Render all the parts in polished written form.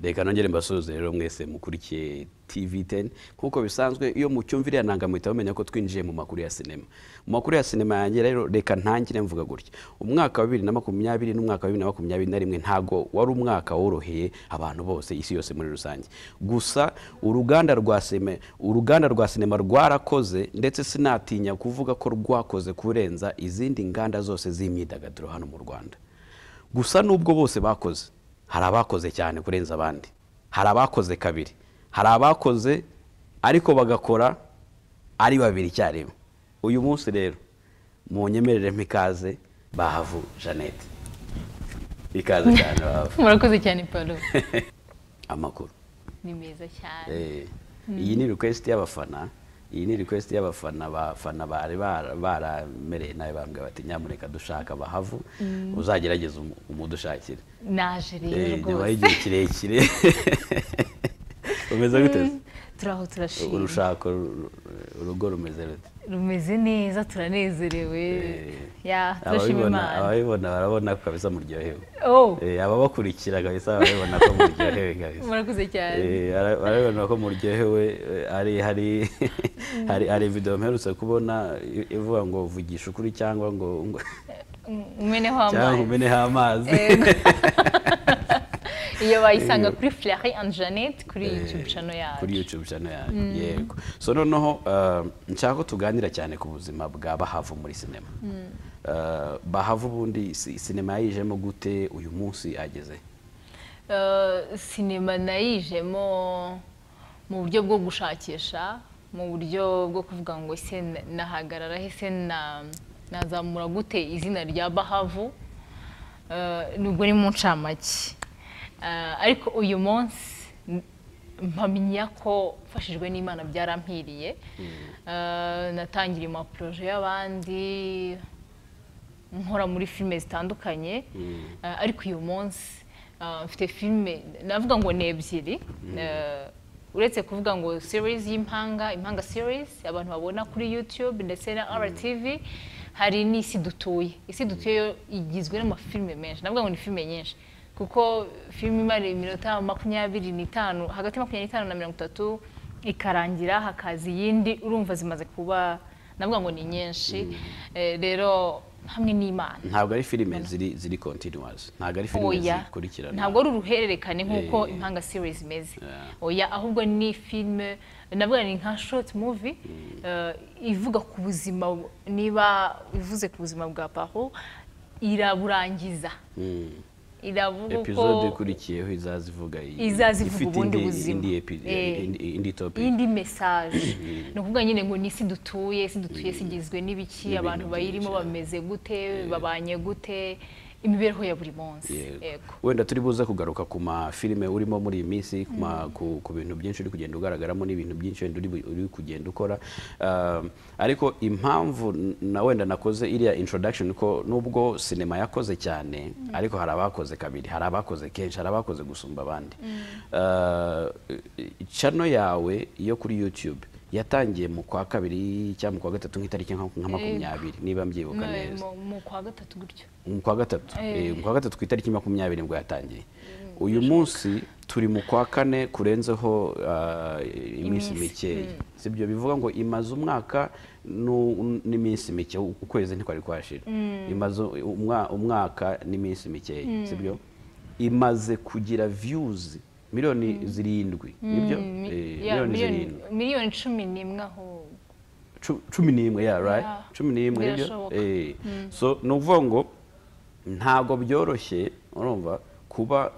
Reka nongere mbasuze rero mwese mukurikiye TV10 kuko bisanzwe iyo mucyumvira nanga muhita bamenya ko twinjiye mu makuru ya sinema. Mu makuru ya sinema yanjye rero reka ntangire mvuga gutya. Umwaka wa 2020 n'umwaka wa 2021 ntago wari umwaka woroheye abantu bose isi yose muri rusange. Gusa uruganda rwa sinema rwarakoze ndetse sinatinya kuvuga ko rwakoze kurenza izindi nganda zose z'imyidagaduro hano mu Rwanda. Gusa nubwo bose bakoze hari abakoze cyane kurenza abandi, hari abakoze kabiri, hari abakoze ariko bagakora ari babiri cyarimo. Uyu munsi rero munyemerere mpikaze Bahavu Jannette. Ikaze cyane Bahavu. Murakoze cyane Paru. Amakuru Ni meza cyane. Iyi ni request y'abafana. Iyi ni request y'abafana bari baramereye nawe bambwe bati nyamuneka dushaka Bahavu uzagerageza umudushakira. Naje rero rwose. Nyuma y'igihe kirekire. Umeze gute? Turaho turashima. Urushako urugo rumeze rute? Rumeze neza turanezerewe. Ya turashima Imana. Ababibona barabona ko kabisa muryohewe. Oh. Ababakurikira kabisa barabona ko muryohewe kabisa. Murakoze cyane. Barabona ko muryohewe hari video mperutse kubona ivuga ngo vugisha ukuri cyangwa ngo umeneho amazi. Cyangwa umeneho amazi. Iyo bayisanga kuri Fleury and Jannette kuri YouTube channel yacu. Kuri YouTube channel yacu. Yego. So noneho nshaka ko tuganira cyane ku buzima bwa Bahavu muri sinema. Bahavu bundi sinema yayijemo gute uyu munsi ageze? Sinema nayijemo mu buryo bwo gushakisha, mu buryo bwo kuvuga ngo ese nahagarara ese nazamura gute izina rya Bahavu nubwo ni mu ncamake. Ariko uyu munsi mpamya ko mfashijwe n'Imana byarampiriye. Natangira ama projet y'abandi nkora muri filme zitandukanye. Ariko uyu munsi mfite filme navuga ngo ne ebyiri. Uretse kuvuga ngo series impanga series abantu babona kuri YouTube ndetse na RTV, hari n'isi dutuye. Isi dutuye igizwe n'amafilme menshi. Navuga ngo ni filme nyinshi kuko filme imara iminota 25 hagati 25 na 30 ikarangira hakazi yindi urumva zimaze kuba navuga ngo ni nyinshi. Rero hamwe n'Imana ntabwo ari filime ziri continuous, ntabwo ari filime zikurikirana, ntabwo ari uruhererekane nkuko impanga series imeze. Oya, ahubwo ni filme navuga ni nka short movie ivuga ku buzima, niba ivuze ku buzima bwa Paru iraburangiza. Iravuga ko episode ikurikiyeho izazivuga ubundi buzima, indi topic, indi message. No kuvuga nyine ngo nisi dutuye sigizwe n'ibiki, abantu bayirimo bameze gute, babanye gute, imibereho ya buri munsi. Yego, wenda turi buza kugaruka ku ma filime urimo muri iyi minsi, ku bintu byinshi uri kugenda ugaragaramo n'ibintu byinshi uri kugenda ukora. Ariko impamvu na wenda nakoze iriya introduction ko nubwo sinema yakoze cyane ariko hari abakoze kabiri, hari abakoze kenshi, hari abakoze gusumba abandi. Channel yawe yo kuri YouTube yatangiye mu kwa kabiri cyangwa mu kwa gatatu nk'itariki nka 20 niba mbyibuka neza. Mu kwa gatatu gutyo. Mu kwa gatatu. Mu kwa gatatu ku itariki 20 nibwo yatangiye. Uyu munsi turi mu kwa kane kurenzeho iminsi mike. Sibyo bivuga ngo imaze umwaka n'iminsi mike, ukwezi ntikwari kwashira. Imaze umwaka n'iminsi mike, sibyo? Imaze kugira views miliyoni 7, nibyo? Miliyoni 11 aho 11, yeah, right? 11 nibyo? So nuvuga ngo ntago byoroshye urumva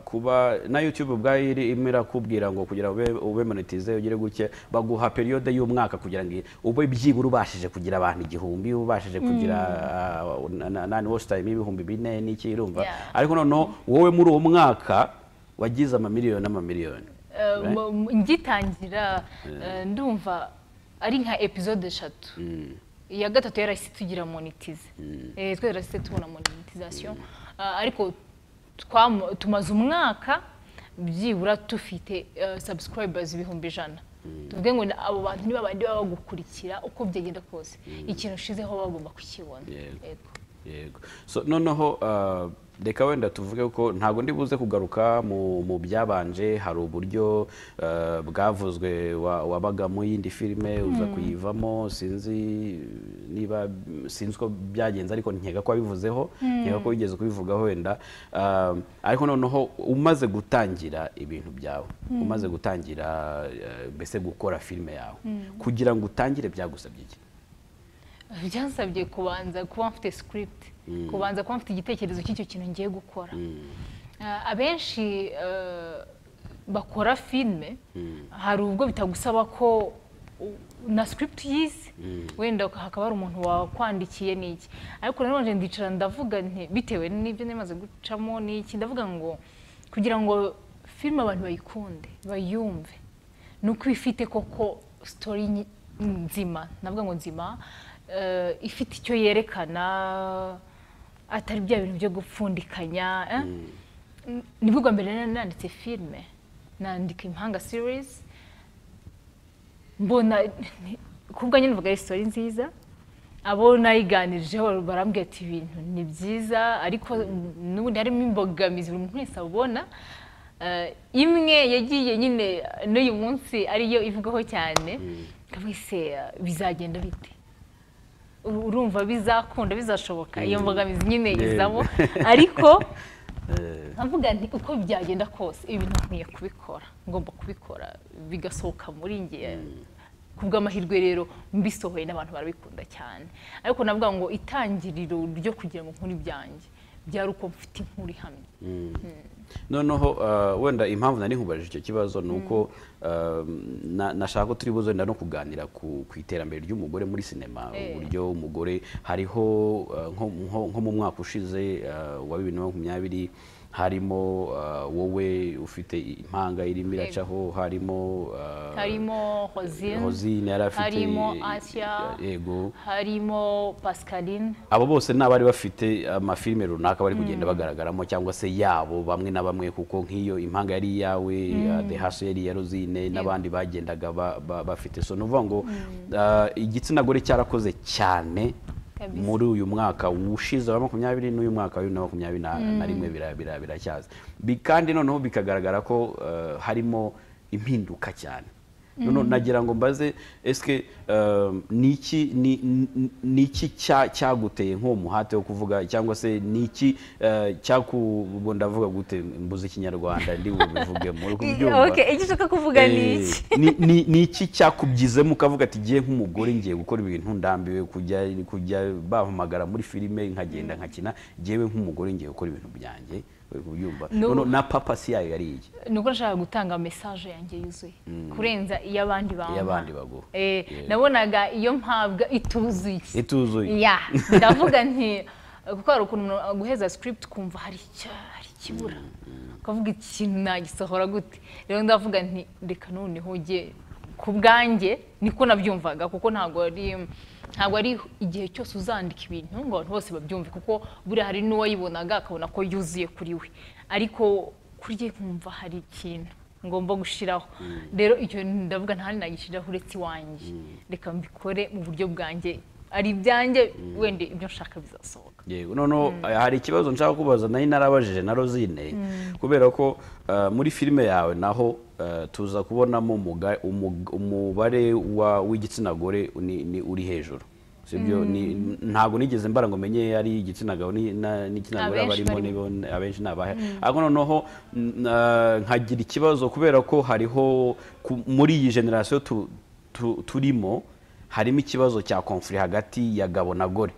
kuba na YouTube ubwayo imira kubwira ngo kugira ube monetize ugire guke baguha periode y'umwaka kugira ngo ube byibura ubashije kugira abantu 1000, ubashije kugira nani watch time 4000 n'iki urumva. Ariko noneho wowe muri uwo mwaka wagize amamiliyoni. Ngitangira ndumva ari nka episode 3. Iya gatatu yarahise tugira monetize. Twarahise tubona monetization. Ariko tumaze umwaka byibura tufite subscribers 100,000. Tuvuge ngo abo bantu niba bandi baba gukurikira uko byagenda kose ikintu shizeho bagomba kukibona. Yego. So noneho reka wenda tuvuge ko ntago ndi buze kugaruka mu byabanje hari uburyo bwavuzwe wabaga mu yindi filime uza kuyivamo sinzi ko byagenze ariko nkeka ko wabivuzeho nkeka ko wigeze kubivugaho wenda ariko noneho umaze gutangira ibintu byawe umaze gutangira mbese gukora filime yawe kugira ngo utangire byagusabye iki? Byansabye kubanza kuba mfite script, kubanza kuba mfite igitekerezo cy'icyo kintu ngiye gukora. Abenshi bakora filme hari ubwo bitagusaba ko na script yize wenda hakaba hari umuntu wakwandikiye n'iki, ariko nanone ndicara ndavuga nti bitewe n'ibyo nemaze gucamo n'iki, ndavuga ngo kugira ngo filme abantu bayikunde bayumve nuko ifite koko story nzima, navuga ngo nzima, ifite icyo yerekana atari bya bintu byo gupfundikanya. Nibwo bwa mbere nanditse filme, nandika Impanga series, mbona kubwa nyine mvuga story nziza, abo nayiganirijeho barambwira ati ibintu ni byiza, ariko n'ubundi harimo imbogamizi buri muntu wese abona. Imwe yagiye nyine n'uyu munsi ariyo ivugaho cyane, kabise bizagenda bite, urumva bizakunda bizashoboka, iyo mbogamizi nyine izamo, ariko nkavuga nti uko byagenda kose ibintu nkwiye kubikora, ngomba kubikora bigasohoka muri ngiye. Kubw'amahirwe rero mbisohoye n'abantu barabikunda cyane, ariko navuga ngo itangiriro ryo kugira ngo nkuri byanjye byari uko mfite inkuru ihamye. Noneho wenda impamvu nari nkubajije icyo kibazo nuko nashaka ko turi buze no kuganira ku iterambere ry'umugore muri sinema, uburyo umugore hariho nko mu mwaka ushize wa 2020 harimo wowe ufite Impanga irimo iracaho, harimo Rosine yarafite, harimo Asia, yego, harimo Pascaline. Abo bose nabari bafite amafilme runaka bari kugenda bagaragaramo cyangwa se yabo bamwe na bamwe, kuko nk'iyo Impanga yari yawe, The Hustle yari ya Rosine n'abandi bagendaga bafite. So nuvuga ngo igitsina gore cyarakoze cyane muri uyu mwaka ushize wa 20 n'uyu mwaka wa 2021 biracyaza, kandi noneho bikagaragara ko harimo impinduka cyane. None nagira ngo mbaze eske niki cyaguteye nko muhate wo kuvuga, cyangwa se niki cyakubonda vuga gute mbuze Kinyarwanda ndi bubivuge muri kubyumva? Okay, icyo ushaka kuvuga niki cyakubyizemo ukavuga ati giye nk'umugore ngiye gukora ibintu ndambiwe kujya bahamagara muri filime nkagenda nkakina, giyewe nk'umugore ngiye gukora ibintu byanjye kubyumva. Na papa si yayo yari iki? Nuko nashaka gutanga message yanjye yuzuye kurenza iyo abandi bago. Nabonaga iyo mpabwa ituzuye. Ndavuga nti kuko hari ukuntu guheza script kumva hari kibura, ukavuga ikintu nagisohora gute. Rero ndavuga nti reka noneho ujye ku bwanjye niko nabyumvaga, kuko ntabwo ari igihe cyose uzandika ibintu ngo abantu bose babyumve, kuko buri hari n'uwayibonaga akabona ko yuzuye kuri we, ariko kurye kumva hari ikintu ngomba gushiraho. Rero icyo ndavuga ntari nagishiraho uretse wanjye, reka mbikore mu buryo bwanjye, ari byanjye wende ibyo nshaka bizasohoka. Yego, noneho hari ikibazo nshaka kubaza nari narabajije na Rosine, kubera ko muri filime yawe naho tuza kubonamo umubare w'igitsina gore ni uri hejuru, sibyo? Ntago nigeze mbara ngo menye ari igitsina gabo n'igitsina gore barimo abenshi nabahe, ariko noneho nkagira ikibazo kubera ko hariho muri iyi generation turimo harimo ikibazo cya conflict hagati ya gabo na gore.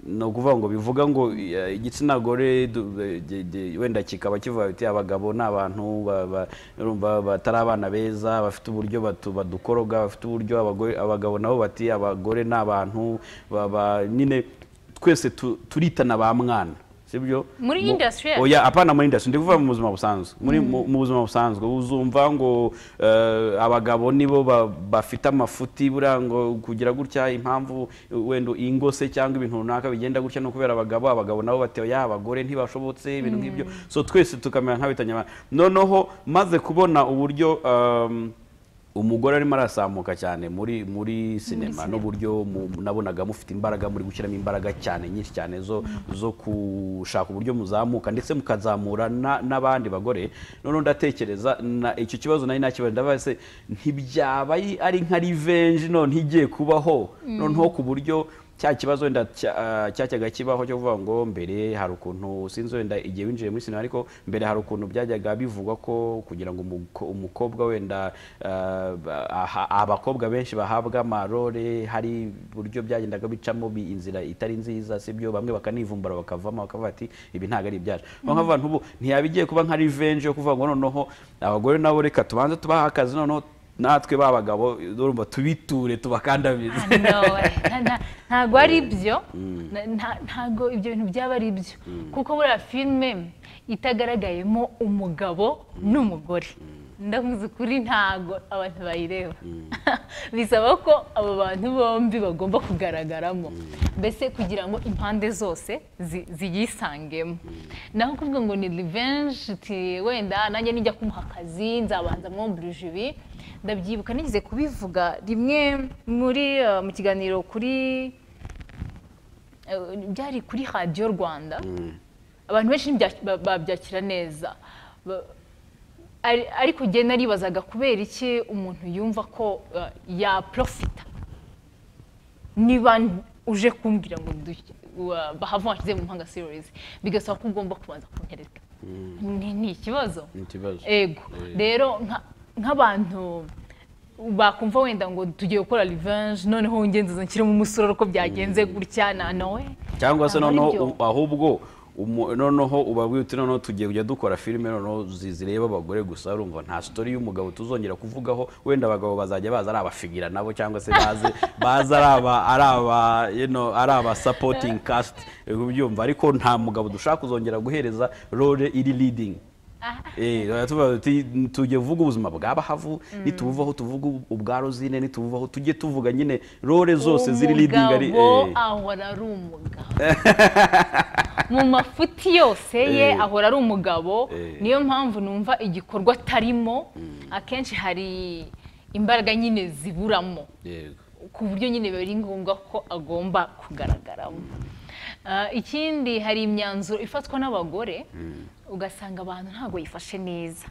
No kuvuga ngo bivuga ngo igitsina gore wenda kikaba kivuga ati abagabo n'abantu batari abana beza, bafite uburyo badukoroga, bafite uburyo abagabo nabo bati abagore n'abantu nyine twese turitana ba mwana, sibyo? Muri industry oya apana muri industry ndikuvuga mu buzima busanzwe, mu buzima busanzwe uzumva ngo abagabo nibo bafite amafuti burango kugira gutya, impamvu wendo ingose cyangwa ibintu runaka bigenda gutya no kubera abagabo nabo batewe abagore ntibashobotse ibintu nk'ibyo. So twese tukamera nk'abitanya. Noneho maze kubona uburyo umugore arimo arasamuka cyane muri sinema n'uburyo nabonaga mufite imbaraga muri gushyiramo imbaraga cyane nyinshi cyane zo gushaka uburyo muzamuka ndetse mukazamura n'abandi bagore none ndatekereza icyo kibazo nari nakibaza ndabaze ntibyaba ari nka revenge none igiye kubaho noneho ku buryo cya kibazo wenda cyajyaga kibaho cyo kuvuga ngo mbere hari ukuntu sinzi wenda igihe winjiye muri sinema ariko mbere hari ukuntu byajyaga bivugwa ko kugira ngo umukobwa wenda abakobwa benshi bahabwa amarore hari buryo byagendaga bicamo inzira itari nziza sibyo bamwe bakanivumbura bakavamo bakavuga ati ibi ntago ari ibyaje nk'abantu ubu ntiyabigiye kuba nka revenge yo kuvuga ngo noneho abagore nabo reka tubanze tubaha akazi noneho natwe babagabo urumva tubiture tubakandamize ntago ari byo ntago ibyo bintu byaba ari byo kuko buriya filime itagaragayemo umugabo n'umugore ndavuze kuri ntago abantu bayireba bisaba ko abo bantu bombi bagomba kugaragaramo mbese kugira ngo impande zose ziyisangemo naho kuvuga ngo ni revenge wenda nanjye nijya kumuha akazi nzabanza mwombrije ibi ndabyibuka nigeze kubivuga rimwe muri mu kiganiro kuri byari kuri Radio Rwanda abantu benshi babyakira neza ariko njye naribazaga kubera iki umuntu yumva ko ya profita niba uje kumbwira ngo Bahavu washyize mu mpanga series bigasaba ko ugomba kubanza kuntereka ni ikibazo ego rero nk'abantu bakumva wenda ngo tugiye gukora revenge noneho ngenzi nshyiremo umusoro uko byagenze gutya nawe cyangwa se noneho ahubwo noneho ubabwiye uti noneho tugiye kujya dukora filime noneho zireba abagore gusa urumva nta story y'umugabo tuzongera kuvugaho wenda abagabo bazajya baza ari abafigira nabo cyangwa se baza ari aba supporting cast ubyumva ariko nta mugabo dushaka kuzongera guhereza role iri leading tujye vuga ubuzima bwa Bahavu nitubuvaho tuvuga ubwa Rosine nitubuvaho tujye tuvuga nyine role zose ziri leading ari ahora ari umugabo mu mafuti yose ye ahora ari umugabo niyo mpamvu numva igikorwa atarimo akenshi hari imbaraga nyine ziburamo ku buryo nyine bari ngombwa ko agomba kugaragaramo ikindi hari imyanzuro ifatwa n'abagore ugasanga abantu ntago yifashe neza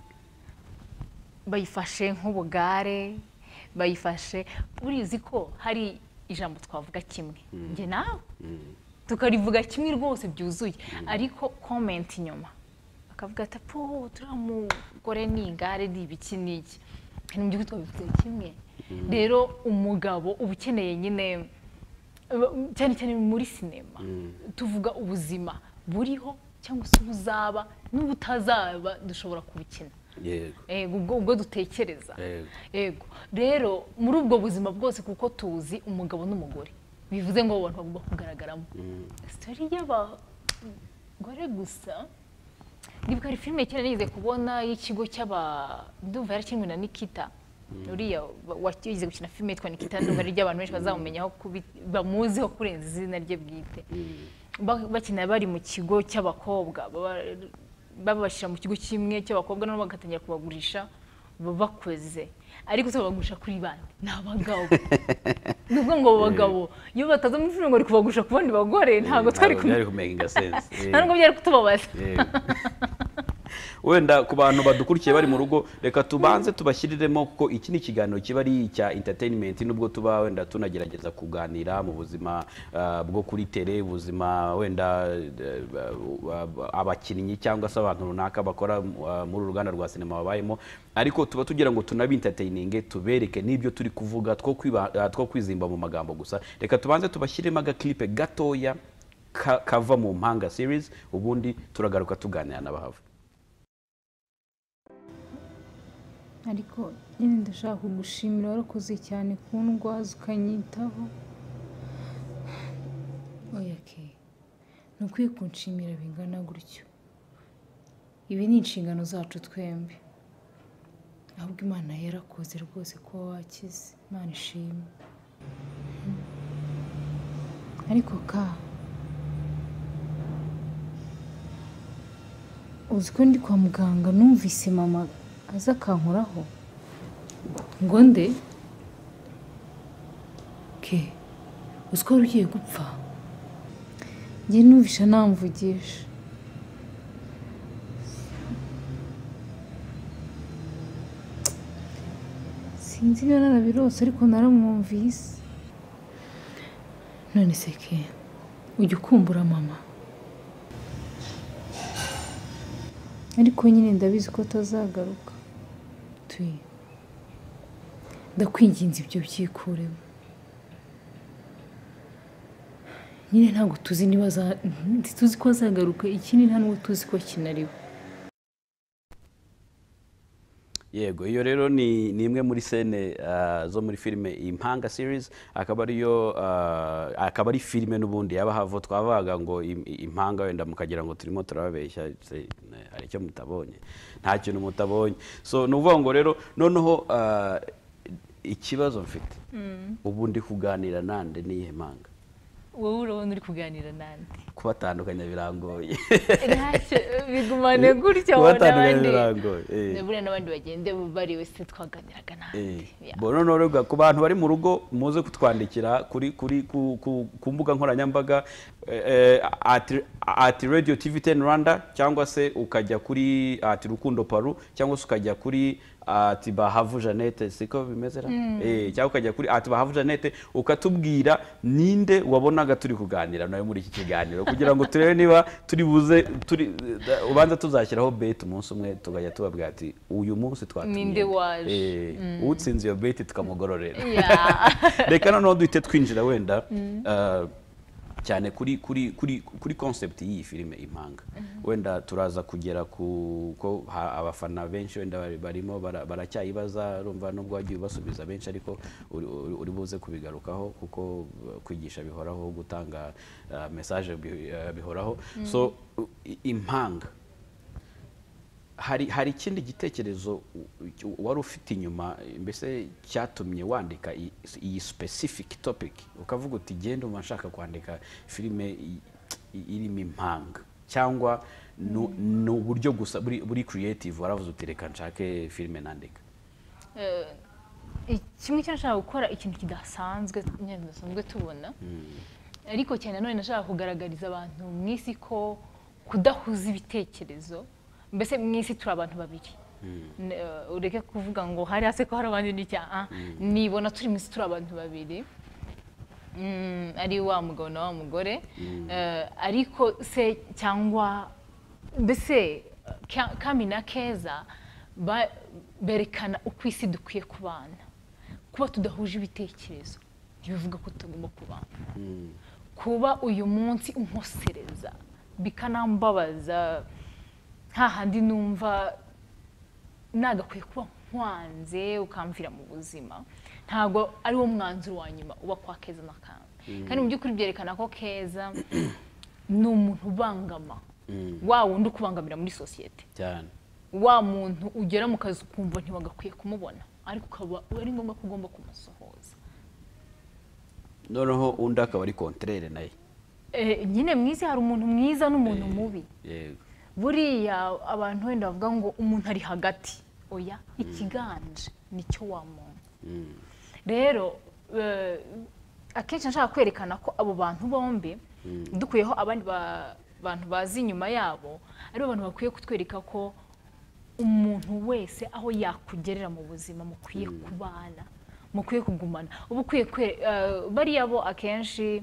bayifashe nk'ubugare bayifashe urizi ko hari ijambo twavuga kimwe nge nawe tukarivuga kimwe rwose byuzuye ariko comment inyuma akavuga ati po turamugore ni igare ni ibiki niki kandi mu by'ukuri twabivuze kimwe rero umugabo ubukeneye nyine cyane cyane muri sinema tuvuga ubuzima buriho cyangwa se ubuzaba n'ubutazaba dushobora kubukina ubwo dutekereza yego rero muri ubwo buzima bwose kuko tuzi umugabo n'umugore bivuze ngo abantu bagomba kugaragaramo story y'abagore gusa ndibuka ari filime cyane nigeze kubona y'ikigo ndumva yarakinwe na Nikita uriya wakize gukina filime yitwa Nikita ndumva ari ry'abantu benshi bazamumenyaho bamuziho kurenza izina rye bwite bakina bari mu kigo cy'abakobwa babashyira mu kigo kimwe cy'abakobwa nabo bagatangira kubagurisha bakoze ariko babagurisha kuri bande n'abagabo nubwo ngo abagabo iyo bataza mu filime ngo ari kubagurisha ku bandi bagore ntago twari kumaking sense ntabwo byari kutubabaza wenda ku bantu badukurikiye bari mu rugo reka tubanze tubashyiriremo kuko iki ni ikiganiro kiba ari icya entertainment nubwo tuba wenda tunagerageza kuganira mu buzima bwo kuri tele ubuzima wenda abakinnyi cyangwa se abantu runaka bakora muri uruganda rwa sinema babayemo ariko tuba tugira ngo tunabi entertaining tubereke n'ibyo turi kuvuga two kwizimba mu magambo gusa reka tubanze tubashyiremo agaklipe gatoya kava mu mpanga series ubundi turagaruka tuganira na Bahavu. ariko nyine ndashaka kugushimira warakoze cyane kundwaza ukanyitaho oyake nukwiye kunshimira bingana gutyo ibi ni inshingano zacu twembi ahubwo Imana yarakoze rwose ko wakize Imana ishimwe ariko uzi ko ndi kwa muganga numvise mama aza akankoraho ngo nde ke uziko ugiye gupfa njye numvisha namvugisha sinzi niba narabirose ariko naramwumvise none se ke ujya ukumbura mama ariko nyine ndabizi ko atazagaruka tuye ndakwinginze ibyo byikuremo nyine ntabwo tuzi niba tuzi ko azagaruka ikindi nta n'uwo tuzi ko kinariwe yego iyo rero ni imwe muri sene zo muri filime Impanga series akaba ari filime n'ubundi y'Abahavu twavuga ngo Impanga wenda mukagira ngo turimo turababeshya hari icyo mutabonye nta kintu mutabonye so nuvuga ngo rero noneho ikibazo mfite ubundi kuganira nande niye Impanga wowe urabona uri kuganira nande kubatandukanya birangoye bigumane gutyo kubatandukanya birangoye buriya n'abandi bagende bari wese twaganiraga nande none ku bantu bari mu rugo muze kutwandikira ku mbuga nkoranyambaga at Radio TV10 Rwanda cyangwa se ukajya kuri Rukundo Paru cyangwa se ukajya kuri Bahavu Jannette siko bimeze cyangwa ukajya kuri Bahavu Jannette ukatubwira ninde wabonaga turi kuganira nawe muri iki kiganiro kugira ngo turebe niba turi buze ubanza tuzashyiraho bet umunsi umwe tugajya tubabwira ati uyu munsi twatumye ninde waje utsinze iyo bet tukamugororera reka noneho duhite twinjira wenda cyane kuri concept y'iyi filime Impanga wenda turaza kugera ko abafana benshi wenda barimo baracyayibaza urumva nubwo wagiye basubiza benshi ariko uri buze kubigarukaho kuko kwigisha bihoraho gutanga message bihoraho so Impanga hari ikindi gitekerezo wari ufite inyuma mbese cyatumye wandika iyi specific topic ukavuga uti genda umashaka kwandika filime irimo Impanga cyangwa no buryo gusa buri creative waravuze uti reka nshake filime nandika kimwe cyashaka gukora ikintu kidasanzwe nsanzwe tubona ariko cyane none nashaka kugaragariza abantu mwisi ko kudahuza ibitekerezo mbese mwisi turi abantu babiri ureke kuvuga ngo hari hase ko hari abandi n'icyaha nibona turi mwisi turi abantu babiri ari wa mugabo na wa mugore ariko se cyangwa mbese Kami na Keza berekana uko isi dukwiye kubana kuba tudahuje ibitekerezo ntibivuga ko tugomba kubana kuba uyu munsi unkosereza bikanambabaza hahandi numva nagakwiye kuba nkwanze ukamvira mu buzima ntago ari wo mwanzuro wa nyuma uba kwa Keza na Kami kandi mu by'ukuri byerekana ko Keza ni umuntu ubangama wa wundi ukubangamira muri sosiyete cyane wa muntu ugera mu kazi ukumva ntiwagakwiye kumubona ariko ukaba ari ngombwa ko ugomba kumusohoza noneho undi akaba ari contraire naye nyine mwiza hari umuntu mwiza n'umuntu mubi yego buriya abantu wenda bavuga ngo umuntu ari hagati oya ikiganje nicyo wa muntu rero akenshi nshaka kwerekana ko abo bantu bombi dukuyeho abandi bantu bazi inyuma yabo ari abantu bakwiye kutwereka ko umuntu wese aho yakugerera mu buzima mukwiye kubana mukwiye kugumana ubu ukwiye bariya bo akenshi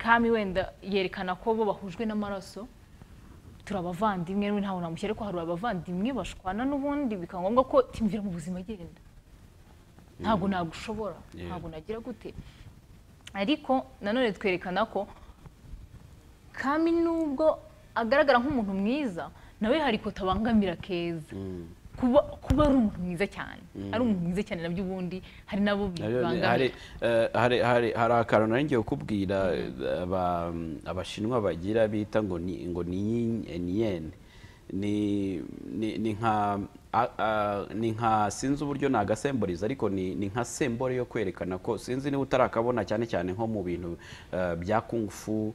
Kami wenda yerekana ko bo bahujwe n'amaraso turabavandimwe n'ubu ntaho namushyire ko hari abavandimwe bashwana n'ubundi bikangombwa ko timvira mu buzima agenda ntabwo nagushobora ntabwo nagira gute ariko nanone twerekana ko Kami nubwo agaragara nk'umuntu mwiza nawe hari ko tabangamira Keza kuba ari umuntu mwiza cyane ari umuntu mwiza cyane nabyo ubundi hari nabo bibangamira hari akantu naringiye kukubwira abashinwa bagira bita ngo ni yen ni nka sinzi uburyo nagasemboriza ariko ni nka sembore yo kwerekana ko sinzi niba utarakabona cyane cyane nko mu bintu bya kung fu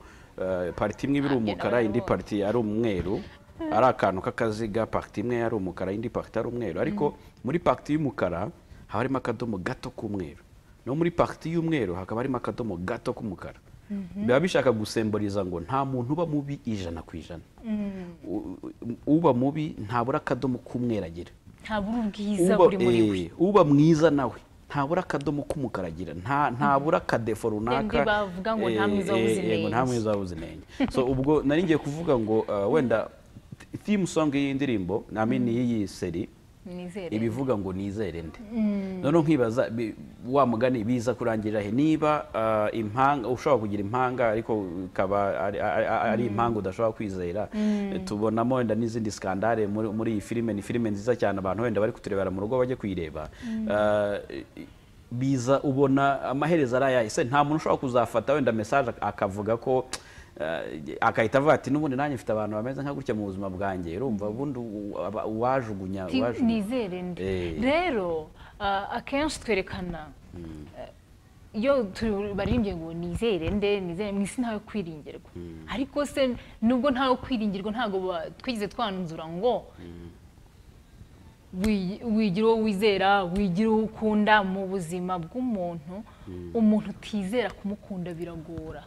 parti imwe biri umukara indi parti ari umweru ari akantu k'akaziga parti imwe ari umukara indi parti ari umweru ariko muri parti y'umukara haba harimo akadomo gato k'umweru no muri parti y'umweru hakaba harimo akadomo gato k'umukara biba bishaka gusemboriza ngo nta muntu uba mubi 100%. Uba mubi ntabura akadomo k'umweru agira, ntabura ubwiza buri muri we. Uba mwiza nawe ntabura akadomo k'umukara agira, ntabura akadefo runaka. Bavuga ngo nta mwiza w'ubuzinenge. Nta mwiza w'ubuzinenge. So ubwo nari ngiye kuvuga ngo wenda theme song y'indirimbo namini y'iyi seri ibivuga ngo nizere nde. None nkibaza wa mugani biza kurangirira he niba impanga ushobora kugira impanga ariko kaba ari impanga udashobora kwizera. Tubonamo wenda n'izindi skandale muri iyi filime, ni filime nziza cyane abantu wenda bari kuturebera mu rugo bajye kuyireba. Biza ubona amaherezo araya ese nta muntu ushobora kuzafata wenda message akavuga ko akahita avuga ati n'ubundi nanjye mfite abantu bameze nka gutya mu buzima bwanjye, urumva ubundi wajugunya nizere nde. Rero akenshi twerekana iyo baririmbye ngo nizere nde, nizere mwisi ntawe kwiringirwa. Ariko se nubwo ntawe kwiringirwa ntago twigize twanzura ngo wigira uwo wizera, wigira uwo ukunda mu buzima bw'umuntu. Umuntu utizera kumukunda biragora,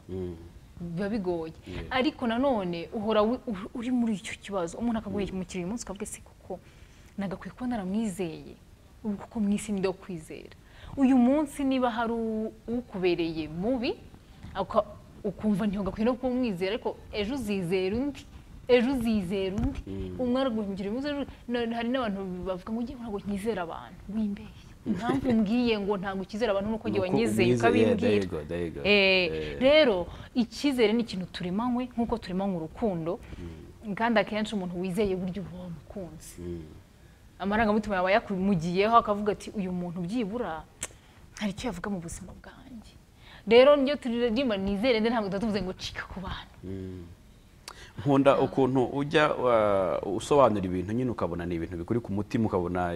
biba bigoye. Ariko nanone uhora uri muri icyo kibazo, umuntu akaguhemukira uyu munsi ukavuga se kuko nagakwiye kuba naramwizeye, ubu kuko mwisi ndi kwizera. Uyu munsi niba hari ukubereye mubi ukumva ntihogakwiye no kumwizera, ariko ejo uzizera undi, ejo uzizera undi. Umwe araguhemukira uyu munsi, hari n'abantu bavuga ngo ngiye ntabwo nyizera abantu, wimbeshye. Impamvu mbwiye ngo ntabwo ukizera abantu nuko ngiye wanyizeye ukabimbwira. Rero icyizere ni ikintu turemanywe nk'uko turemanywe urukundo, kandi akenshi umuntu wizeye buryo uba wamukunze. Amarangamutima yawe yakumugiyeho akavuga ati uyu muntu byibura hari icyo yavuga mu buzima bwanjye. Rero niyo turirimba nizere nde ntabwo tuvuze ngo cika ku bantu. Nkunda ukuntu ujya usobanura ibintu nyine ukabona ni ibintu bikuri ku mutima, ukabona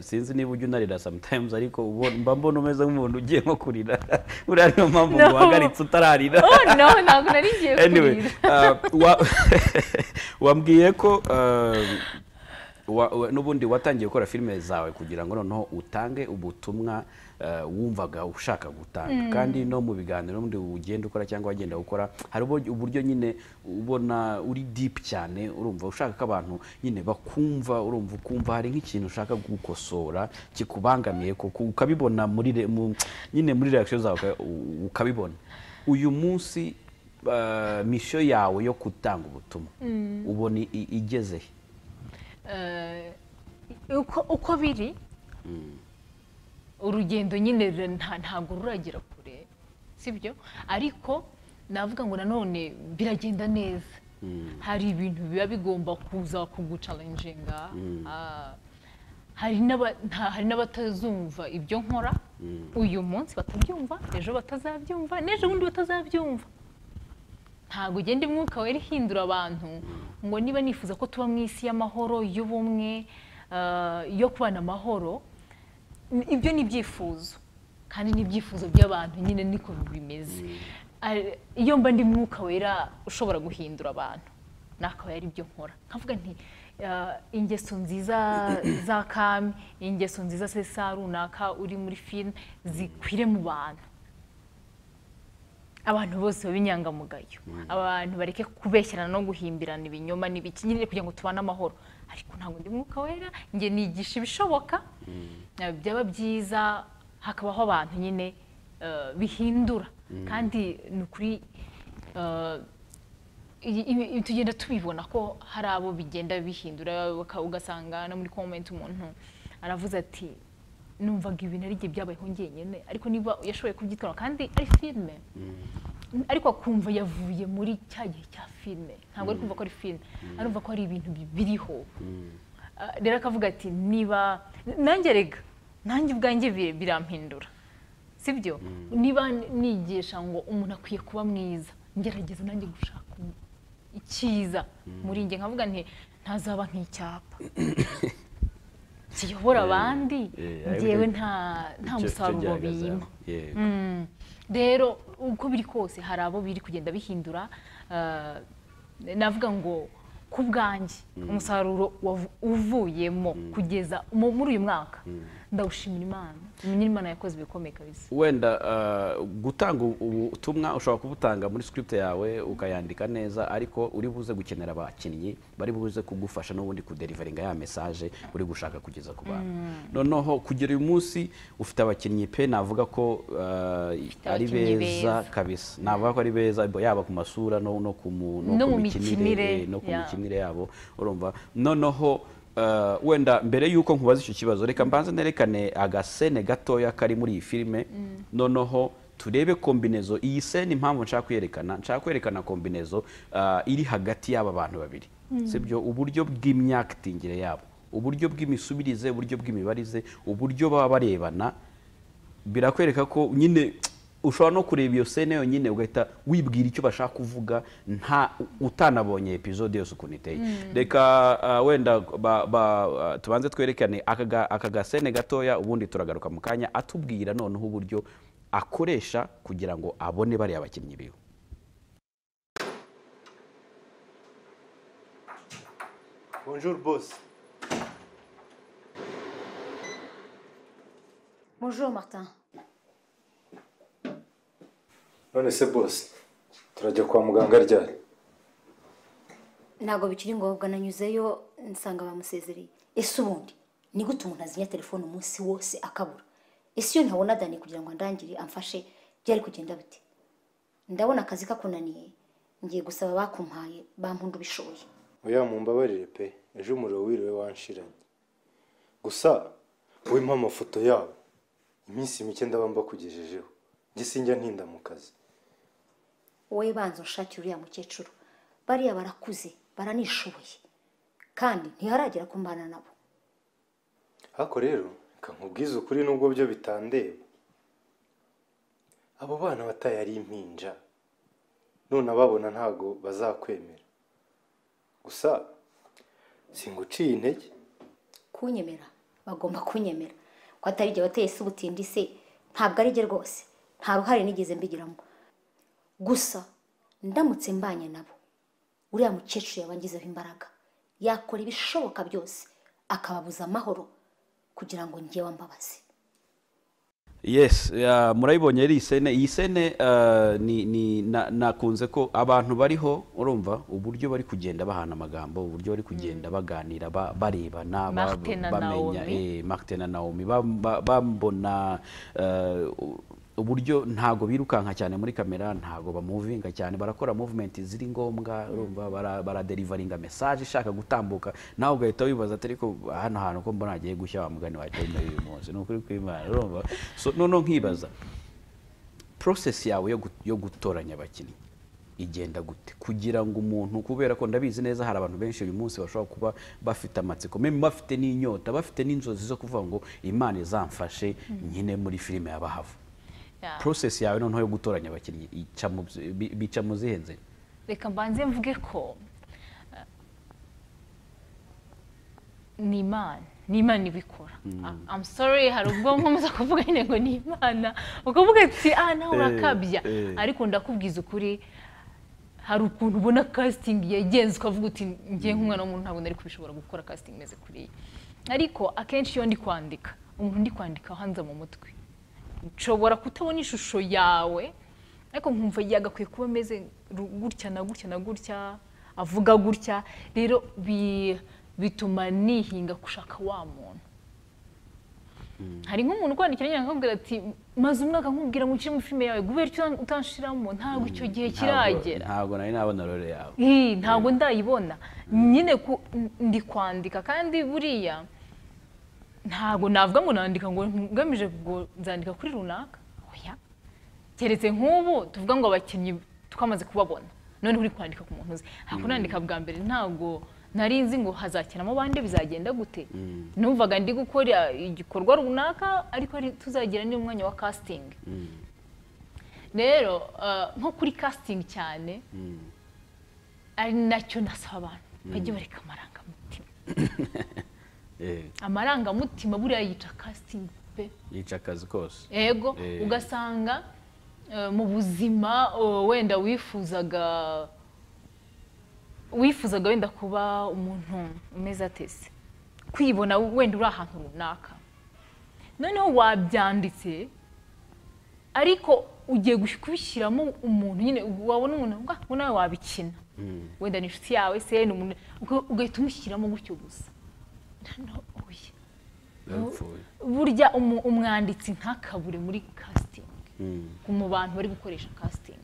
sinzi niba ujya unarira sometimes, ariko mba mbona umeze nk'umuntu ugiye nko kurira. Uriya niyo mpamvu guhagaritse utararira. No, ntabwo nari ngiye kurira. Wambwiye ko n'ubundi watangiye gukora filime zawe kugira ngo noneho utange ubutumwa wumvaga ushaka gutanga, kandi no mu biganiro n'ubundi ugenda ukora cyangwa wagenda gukora hari uburyo nyine ubona uri deep cyane, urumva ushaka ko abantu nyine bakumva, urumva ukumva hari nk'ikintu ushaka gukosora kikubangamiye ukabibona nyine muri reaction zawe ukabibona. Uyu munsi mission yawe yo gutanga ubutumwa ubona igeze uko biri urugendo nyine ntabwo ruragira kure, sibyo? Ariko navuga ngo nanone biragenda neza. Hari ibintu biba bigomba kuza kugucalenjinga, hari n'abatazumva ibyo nkora uyu munsi, batabyumva ejo, batazabyumva n'ejo bundi batazabyumva. Ntabwo ugenda umwuka wera ihindura abantu ngo niba nifuza ko tuba mu isi y'amahoro, y'ubumwe, yo kubana amahoro. Ibyo ni ibyifuzo, kandi ni ibyifuzo by'abantu nyine niko bimeze. Iyo mba ndi mwuka wera ushobora guhindura abantu, nakaba yari ibyo nkora. Nkavuga nti ingeso nziza za kami, ingeso nziza se sa runaka uri muri film zikwire mu bantu. Abantu bose babinyangamugayo, abantu bareke kubeshyana no guhimbirana ibinyoma n'ibiki nyine kugira ngo tubane amahoro. Ariko ntabwo ndi mwuka wera, nge nigisha ibishoboka, byaba byiza hakabaho abantu nyine bihindura. Kandi nukuri tugenda tubibona ko hari abo bigenda bihindura, ugasanga no muri comment umuntu aravuze ati numvaga ibintu ari gihe byabayeho ngenyene, ariko niba yashoboye kubyitwara kandi ari filme, ariko akumva yavuye muri cya gihe cya filme, ntabwo ari kumva ko ari filme, arumva ko ari ibintu biriho. Rero akavuga ati niba nanjye rega nanjye ubwanjye birampindura, sibyo? Niba nigisha ngo umuntu akwiye kuba mwiza, ngerageza nanjye gushaka icyiza muri njye, nkavuga nti ntazaba nk'icyapa kiyobora abandi, ngewe nta musaruro bimpa. Rero uko biri kose hari abo biri kugenda bihindura. Navuga ngo ku bwanjye umusaruro uvuyemo kugeza muri uyu mwaka ndawushimira Imana Imana yakoze ibikomeye kabisa. wenda gutanga ubutumwa ushobora kubutanga muri script yawe ukayandika neza, ariko uri buze gukenera abakinnyi bari buze kugufasha n'ubundi kudeliveringa ya message uri gushaka kugeza ku bantu. Noneho kugera uyu munsi ufite abakinnyi pe navuga ko ari beza kabisa, navuga ko ari beza yaba ku masura no ku mikinire yabo urumva. Noneho wenda mbere yuko nkubaza icyo kibazo, reka mbanze nerekane agasene gatoya kari muri iyi filime, noneho turebe kombinezo. Iyi sene impamvu nshaka kwerekana kombinezo iri hagati y'aba bantu babiri, sibyo? Uburyo bw'imyaktingire yabo, uburyo bw'imisubirize, uburyo bw'imibarize, uburyo baba barebana, birakwereka ko nyine ushobora no kureba iyo sene yonyine ugahita wibwira icyo bashaka kuvuga nta utanabonye episode yose ukuntu iteye. Reka wenda tubanze twerekane aka gasene gatoya, ubundi turagaruka mu kanya atubwira noneho uburyo akoresha kugira ngo abone bari abakinnyi biwe. Bonjour boss. Bonjour Martin. None se boss, turajya kwa muganga ryari? Ntago bikiri ngombwa, nanyuzeyo nsanga bamusezereye. Ese ubundi ni gute umuntu azinya telefone umunsi wose akabura? Ese iyo ntabona Dani kugira ngo ndangire amfashe byari kugenda bite? Ndabona akazi kakunaniye, ngiye gusaba bakumpaye bampunda bishoboye. Oya mumbabarire pe, ejo umuriro wiriwe wanshiranye. Gusa wimpa amafoto yabo, iminsi mike ndabamba kugejejeho, njye sinjya ntinda mu kazi. Wowe banzo nshakira uriya mukecuru, bariya barakuze baranishoboye kandi ntiharagera kumbana nabo. Hako rero kankubwiza ukuri nubwo byo bitandeba, abo bana bataye ari impinja, none ababona ntago bazakwemera. Gusa singuciye intege. Kunyemera bagomba kunyemera ko atari jye wateye se ubutindi se, ntabwo ari jye rwose, nta ruhare nigeze mbigiramo. Gusa ndamutse mbanye nabo, uriya mukecuru yabangizeho imbaraga, yakora ibishoboka byose akababuza amahoro kugira ngo njye wambabaze. Yes, murayibonye ari iyi sene nakunze ko abantu bariho urumva uburyo bari kugenda bahana amagambo, uburyo bari kugenda baganira barebana, bamenya Martin na Naomi bambona uburyo ntago birukanka cyane muri kamera, ntago bamuvinga cyane, barakora movement ziri ngombwa urumva, baradeliveringa message ishaka gutambuka, nawe ugahita wibaza ati ariko hano hantu ko mbona agiye gushya wa mugani wa Tony uyu munsi n'ukuri kw'Imana urumva. So noneho nkibaza process yawe yo gutoranya abakinnyi igenda gute kugira ngo umuntu, kubera ko ndabizi neza hari abantu benshi uyu munsi bashobora kuba bafite amatsiko, meme bafite n'inyota, bafite n'inzozi zo kuvuga ngo Imana izamfashe nyine muri filime ya Bahavu. Process yawe noneho yo gutoranya abakinnyi bica mu zihenze? Reka mbanze mvuge ko ni Imana ibikora. I'm sorry, hari ubwo nkomeza kuvuga nyine ngo ni Imana ukavuga ati nawe urakabya, ariko ndakubwiza ukuri hari ukuntu ubona casting yagenze ukavuga uti ngiye nk'umwana w'umuntu ntabwo nari kubishobora gukora casting imeze kuriya. Ariko akenshi iyo ndi kwandika, umuntu ndi kwandika hanze mu mutwe, nshobora kutabona ishusho yawe ariko nkumva yagakwiye kuba ameze gutya na gutya na gutya, avuga gutya, rero bituma nihinga gushaka wa muntu. Hari nk'umuntu kwandikira nyine akakubwira ati maze umwaka nkubwira ngo ukiri mu filime yawe gubera utanshiramo, ntabwo icyo gihe kiragera, ntabwo nari nabona role yawe, ntabwo ndayibona nyine ndi kwandika. Kandi buriya ntabwo navuga ngo nandika ngo ngamije ngo nzandika kuri runaka, oya, keretse nk'ubu tuvuga ngo abakinnyi twamaze kubabona none uri kwandika ku muntu uzi. Hako nandika bwa mbere ntabwo nari nzi ngo hazakinamo bande bizagenda gute, numvaga ndi gukora igikorwa runaka ariko tuzagira n'umwanya wa casting. Rero nko kuri casting cyane ari nacyo nasaba abantu bajye bareka amarangamutima. Amarangamutima buriya yica casting pe, yica akazi kose. Yego, ugasanga mu buzima wenda wifuzaga wenda kuba umuntu umeze atese, kwibona wenda uri ahantu runaka, noneho wabyanditse ariko ugiye kubishyiramo umuntu nyine wabona umuntu ngo nawe wabikina wenda ni inshuti yawe se ni umuntu ugahita umushyiramo gutyo gusa burya umwanditsi ntakabure muri casting mu bantu bari gukoresha casting.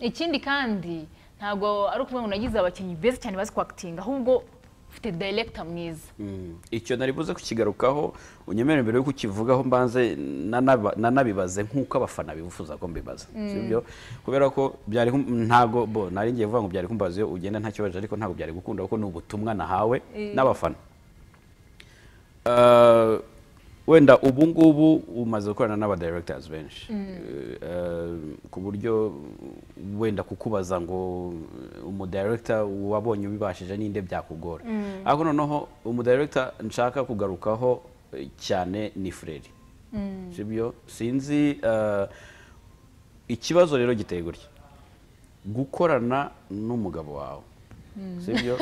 Ikindi kandi ntabwo ari ukuvuga ngo nagize abakinnyi beza cyane bazi kwakitinga ahubwo ufite director mwiza. Icyo naribuze kukigarukaho unyemere mbere yo kukivugaho mbanze nanabibaze nk'uko abafana bifuza ko mbibaza sibyo kubera ko byari ntago bo nari ngiye vuga ngo byari kumbaza iyo ugenda nta kibazo ariko ntago byari gukunda kuko n'ubutumwa nahawe n'abafana. Wenda ubu ngubu umaze gukorana n'aba directors benshi ku buryo wenda kukubaza ngo umudirector wabonye ubibashije ninde byakugora ariko noneho umudirector nshaka kugarukaho cyane ni Frere sibyo sinzi ikibazo rero giteye gutya gukorana n'umugabo wawe sibyo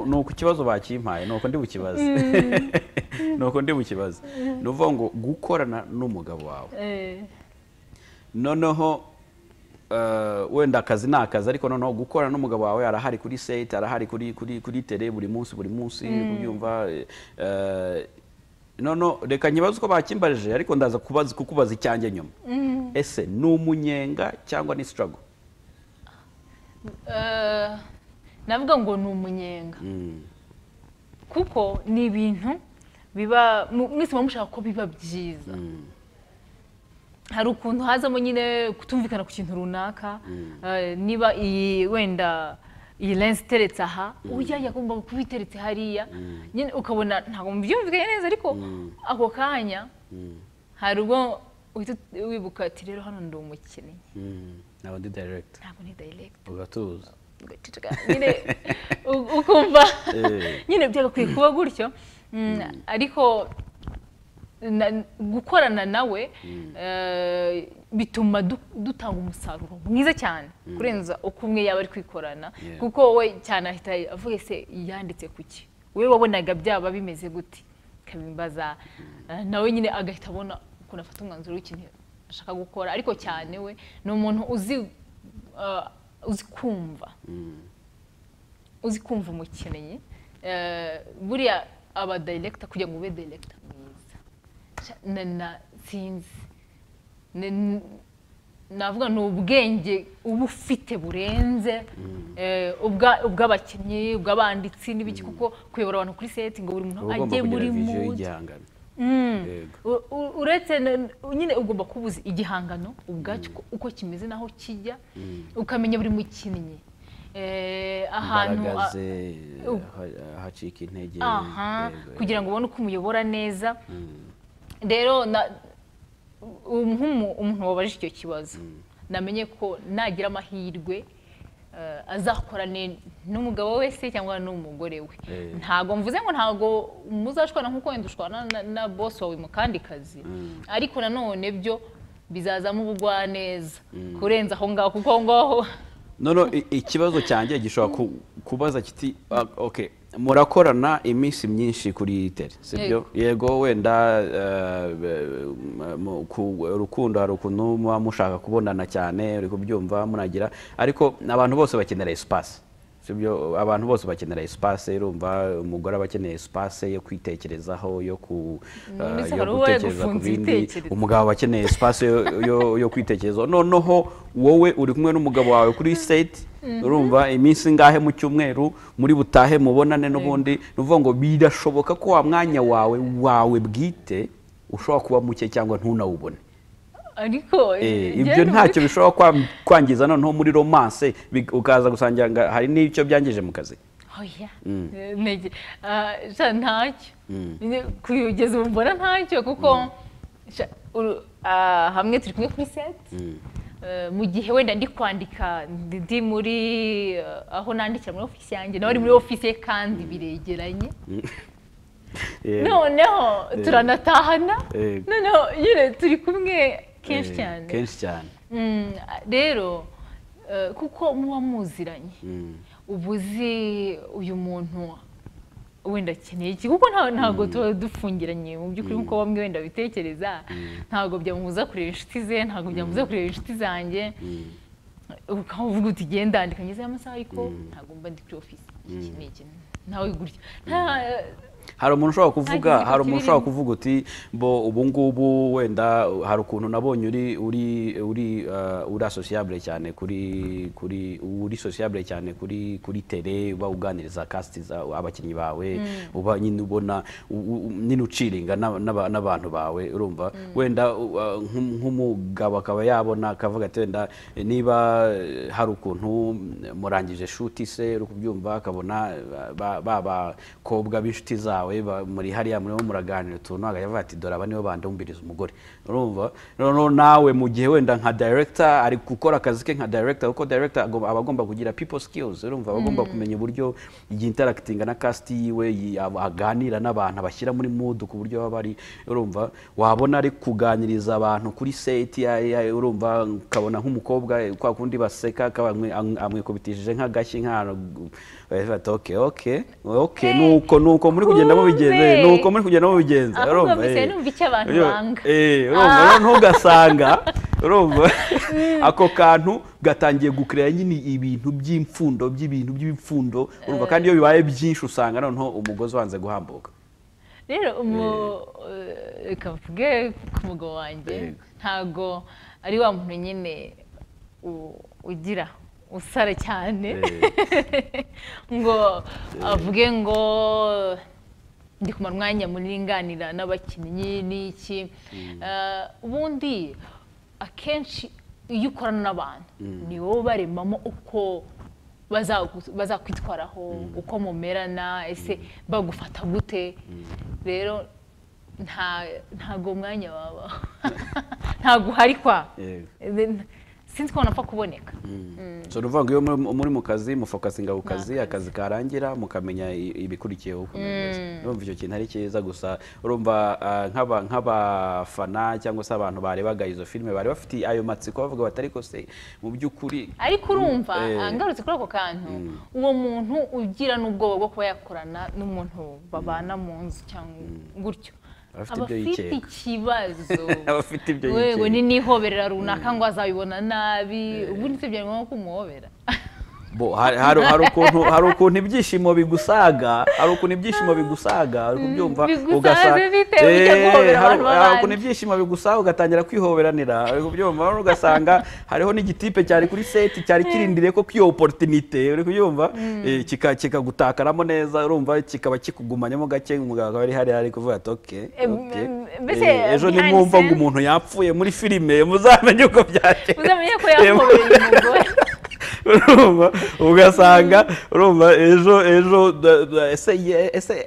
nuko ikibazo bakimpaye nuko ndi bukibaza nuvuga ngo gukorana n'umugabo wawe noneho wenda akazi nakazi ariko noneho gukorana n'umugabo wawe arahari kuri set arahari kuri tele buri munsi kubyumva noneho reka nkibaza uko bakimbarije ariko ndaza kukubaza icyanjye nyuma ese ni umunyenga cyangwa ni struggle? Navuga ngo ni umunyenga kuko ni ibintu biba mwese mushaka ko biba byiza hari ukuntu hazamo nyine kutumvikana ku kintu runaka niba wenda iyi lens teretse aha ujya yagomba kubiteretse hariya nyine ukabona ntabwo mubyumvikanye neza ariko ako kanya hari ubwo wibuka ati rero hano ndi umukinnyi ntabwo ndi director ugatuza nyine ukumva nyine byagakwiye kuba gutyo ariko gukorana nawe bituma dutanga umusaruro mwiza cyane kurenza uko umwe yaba ari kwikorana kuko we cyane ahita avuga se yanditse kuki wewe wabonaga byaba bimeze gute kabimbaza nawe nyine agahita abona ukuntu afata umwanzuro w'ikintu ashaka gukora ariko cyane we ni umuntu uzi kumva umukinnyi buriya aba director kugira ngo ube director mwiza sinzi navuga ni ubwenge uba ufite burenze ubw'abakinnyi ubw'abanditsi n'ibiki kuko kuyobora abantu kuri set ngo buri muntu ajye muri mood uretse nyine ugomba kubuza igihangano ubwacyo uko kimeze naho kijya ukamenya buri mukinnyi ahantu hacika intege kugira ngo ubone uko umuyobora neza rero umuntu wabaje icyo kibazo namenye ko nagira amahirwe azakorane n'umugabo wese cyangwa n'umugore we ntago mvuze ngo ntago muzashwana nkuko wenda ushwana na boss wawe mu kandi kazi ariko nanone byo bizazamo ubugwa neza kurenza aho ngaho kuko aho ngaho ikibazo cyanjye gishobora kubaza kiti okay murakorana iminsi myinshi kuri tele sibyo yego wenda ku rukundo hari ukuntu muba mushaka kubonana cyane uri kubyumva munagira ariko abantu bose bakenera espace sibyo abantu bose bakenera espace urumva umugore abakeneye espace yo kwitekerezaho yo gutekereza ku bindi umugabo abakeneye espace yo kwitekerezaho noneho wowe uri kumwe n'umugabo wawe kuri set urumva iminsi ngahe mu cyumweru muri butahe mubonane n'ubundi nuvuga ngo birashoboka ko wa mwanya wawe bwite ushobora kuba muke cyangwa ntunawubone ariko ibyo ntacyo bishobora kwangiza noneho muri romance ukaza gusangira hari n'icyo byangije mu kazi oya ntacyo kugeza ubu mbona ntacyo kuko hamwe turi kumwe kuri set mu gihe wenda ndi kwandika ndi muri aho nandikira muri office yanjye nawe ari muri office ye kandi biregeranye noneho turanatahana noneho nyine turi kumwe kenshi cyane rero kuko muba muziranye ubuzi uyu muntu wenda akeneye iki kuko ntago tuba dufungiranye mu by'ukuri nk'uko bamwe wenda bitekereza ntago byamubuza kureba inshuti ze ntago byamubuza kureba inshuti zanjye ukavuga uti genda ndika ngeze amasaha ariko ntago mba ndi kuri office iki ni iki nawe gutya hari umuntu ushobora kuvuga uti bo ubu ngubu wenda hari ukuntu nabonye uri associable cyane uri sociable cyane kuri tele uba uganiriza cast abakinnyi bawe uba nyine ubona nyine uciringa n'abantu bawe urumva wenda nk'umugabo akaba yabona akavuga ati wenda niba hari ukuntu murangije shoot se uri kubyumva akabona babakobwa b'inshuti zawe muri hariya murimo muraganira utuntu agavuga ati dore aba nibo bandumbiriza umugore urumva noneho nawe mu gihe wenda nka director ari gukora akazi ke nka director kuko director aba agomba kugira people skills urumva agomba kumenya uburyo interacting na cast yiwe aganira n'abantu abashyira muri mood ku buryo baba bari urumva wabona ari kuganiriza abantu kuri set urumva ukabona nk'umukobwa kwa kundi baseka akabamwe amwikubitishije nk'agashyi okay nuko muri kugenda mubigenza urumva numva icyo abantu banga urumva ntugasanga urumva ako kantu gatangiye gukrera nyine ibintu by'imfundo urumva kandi iyo bibaye byinshi usanga noneho umugozi wanze guhambuka rero reka mvuge ku mugabo wanjye ntago ari wa muntu nyine ugira usara cyane ngo avuge ngo ndi kumara umwanya munini nganira n'abakinnyi n'iki ubundi akenshi iyo ukorana n'abantu ni wowe baremamo uko bazakwitwaraho uko mumerana ese bagufata gute rero ntago umwanya waba ntago uhari kwa sinzi ko napfa kuboneka so ruvuga ngo iyo muri mu kazi mufokasinga ku kazi akazi karangira mukamenya ibikurikiyeho uko bimeze urumva icyo kintu ari cyiza gusa urumva nk'abafana cyangwa se abantu barebaga izo filime bari bafite ayo matsiko bavuga bati ariko se mu by'ukuri ariko urumva ngarutse kuri ako kantu uwo muntu ugira n'ubwoba bwo kuba yakorana n'umuntu babana mu nzu cyangwa gutyo abafite ikibazo wewe ni nihoberera runaka ngo azabibona nabi ubundi sibyo ngo kumuhobera hari ukuntu ibyishimo bigusaga kubyumva ugatangira kwihoberanira kubyumva ugasanga hariho n'igitipe cyari kuri set cyari kirindiriye ko iyo opportunity uri kubyumva kikagutakaramo neza urumva kikaba kikugumanyamo gake umugabo ari hari ari kuvuga ati okay ejo nimwumva ngo umuntu yapfuye muri filime muzamenye uko byaje muzamenye ko yahobereye umugore ugasanga urumva ejo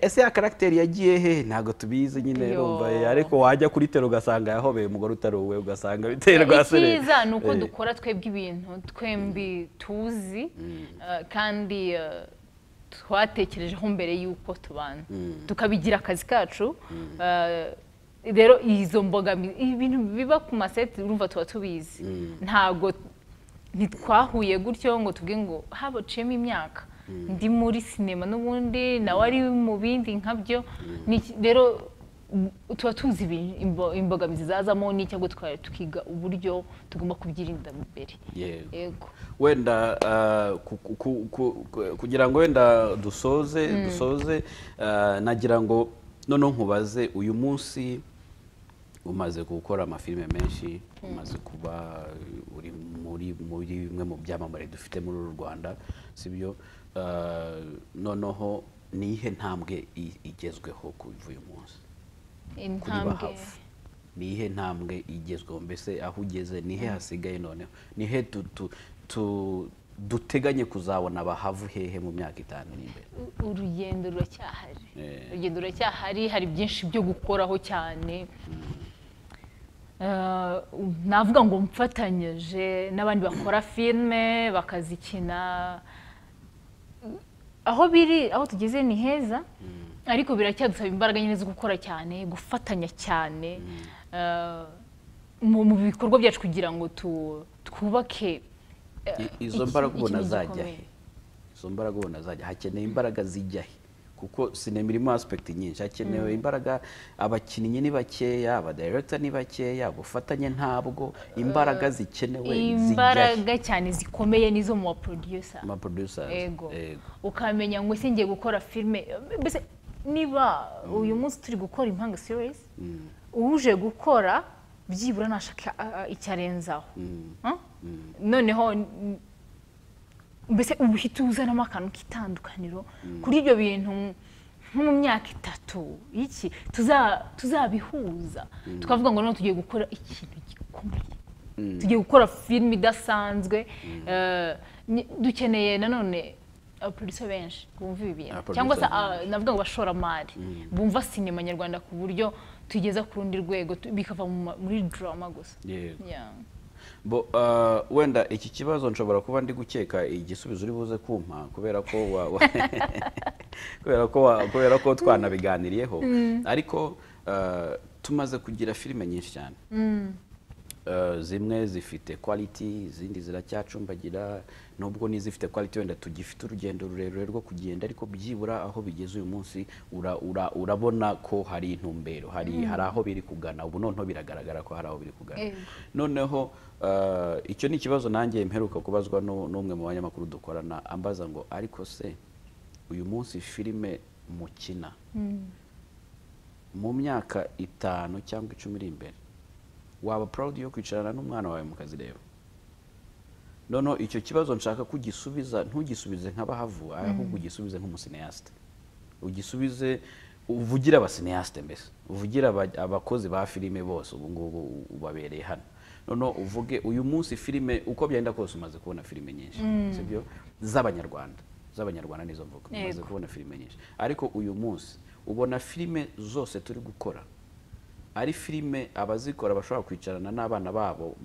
ese ya karagiteri yagiye he ntabwo tubizi nyine urumva ariko wajya kuri tero ugasanga yahobeye umugore utari uwe ugasanga bitera rwasere icyiza ni uko dukora twebwe ibintu twembi tuzi kandi twatekerejeho mbere y'uko tubana tukabigira akazi kacu rero izo mbogamizi ibintu biba ku maseti urumva tuba tubizi ntabwo ntitwahuye gutyo ngo tuvuge ngo habaciyemo imyaka ndi muri sinema n'ubundi nawe ari mu bindi nkabyo rero tuba tuzi imbogamizi zazamo n'icyo twari tukiga uburyo tugomba kubyirinda mbere yego wenda kugira ngo wenda dusoze nagira ngo noneho nkubaze uyu munsi umaze gukora amafilime menshi umaze kuba uri muri bimwe mu byamamare dufite muri uru Rwanda sibyo noneho nihe ntambwe igezweho kuva uyu munsi kuri Bahavu nihe ntambwe igezweho mbese aho ugeze nihe hasigaye noneho nihe duteganye kuzabona Bahavu hehe mu myaka 5 n'imbere urugendo ruracyahari hari byinshi byo gukoraho cyane navuga ngo mfatanyije n'abandi bakora filime bakazikina aho tugeze ni heza ariko biracyadusaba imbaraga nyine zo gukora cyane gufatanya cyane mu bikorwa byacu kugira ngo twubake izo mbaraga ubona zajya he hakeneye imbaraga zijya he kuko sinema irimo aspect nyinshi, hakenewe imbaraga, abakinnyi ni bakeya, abadirector ni bakeya, ubufatanye ntabwo, imbaraga zikenewe imbaraga cyane zikomeye nizo mu producers. Ego. Ukamenya ngo se ngiye gukora filme, mbese niba uyu munsi turi gukora impanga series, uje gukora byibura nashaka icyarenzaho. Noneho mbese ubuhita uzanamo akantu k'itandukaniro kuri ibyo bintu nko mu myaka 3 iki tuzabihuza tukavuga ngo none tugiye gukora ikintu gikomeye, tugiye gukora film idasanzwe. Dukeneye nanone abaproducer benshi bumva ibi bintu, cyangwa se navuga ngo bashoramari bumva sinema nyarwanda ku buryo tugeza ku rundi rwego bikava muri drama gusa. Bo wenda iki kibazo nshobora kuba ndi gukeka igisubizo uri buze kumpa kubera ko twanabiganiriyeho, ariko tumaze kugira filime nyinshi cyane, zimwe zifite quality, izindi ziracyacumbagira, nubwo nizifite quality wenda tugifite urugendo rurerure rwo kugenda, ariko byibura aho bigeze uyu munsi urabona ko hari intumbero, hari aho biri kugana. Ubu noneho biragaragara ko hari aho biri kugana. Noneho icyo ni ikibazo nanjye mperuka kubazwa n'umwe mu banyamakuru dukorana, ambaza ngo ariko se uyu munsi filime mukina mu myaka 5 cyangwa 10 iri imbere, waba proud yo kwicarana n'umwana wawe mukazireba? Noneho icyo kibazo nshaka kugisubiza, ntugisubize nka Bahavu, ahubwo ugisubize nk'umusineaste, ugisubize uvugira abasineaste, mbese uvugira abakozi ba filime bose ubu ngubu ubabereye hano. Noneho uvuge uyu munsi filime uko byenda kose umaze kubona filime nyinshi, sibyo, z'abanyarwanda nizo mvuga, umaze kubona filime nyinshi, ariko uyu munsi ubona filime zose turi gukora ari filime abazikora bashobora kwicarana n'abana babo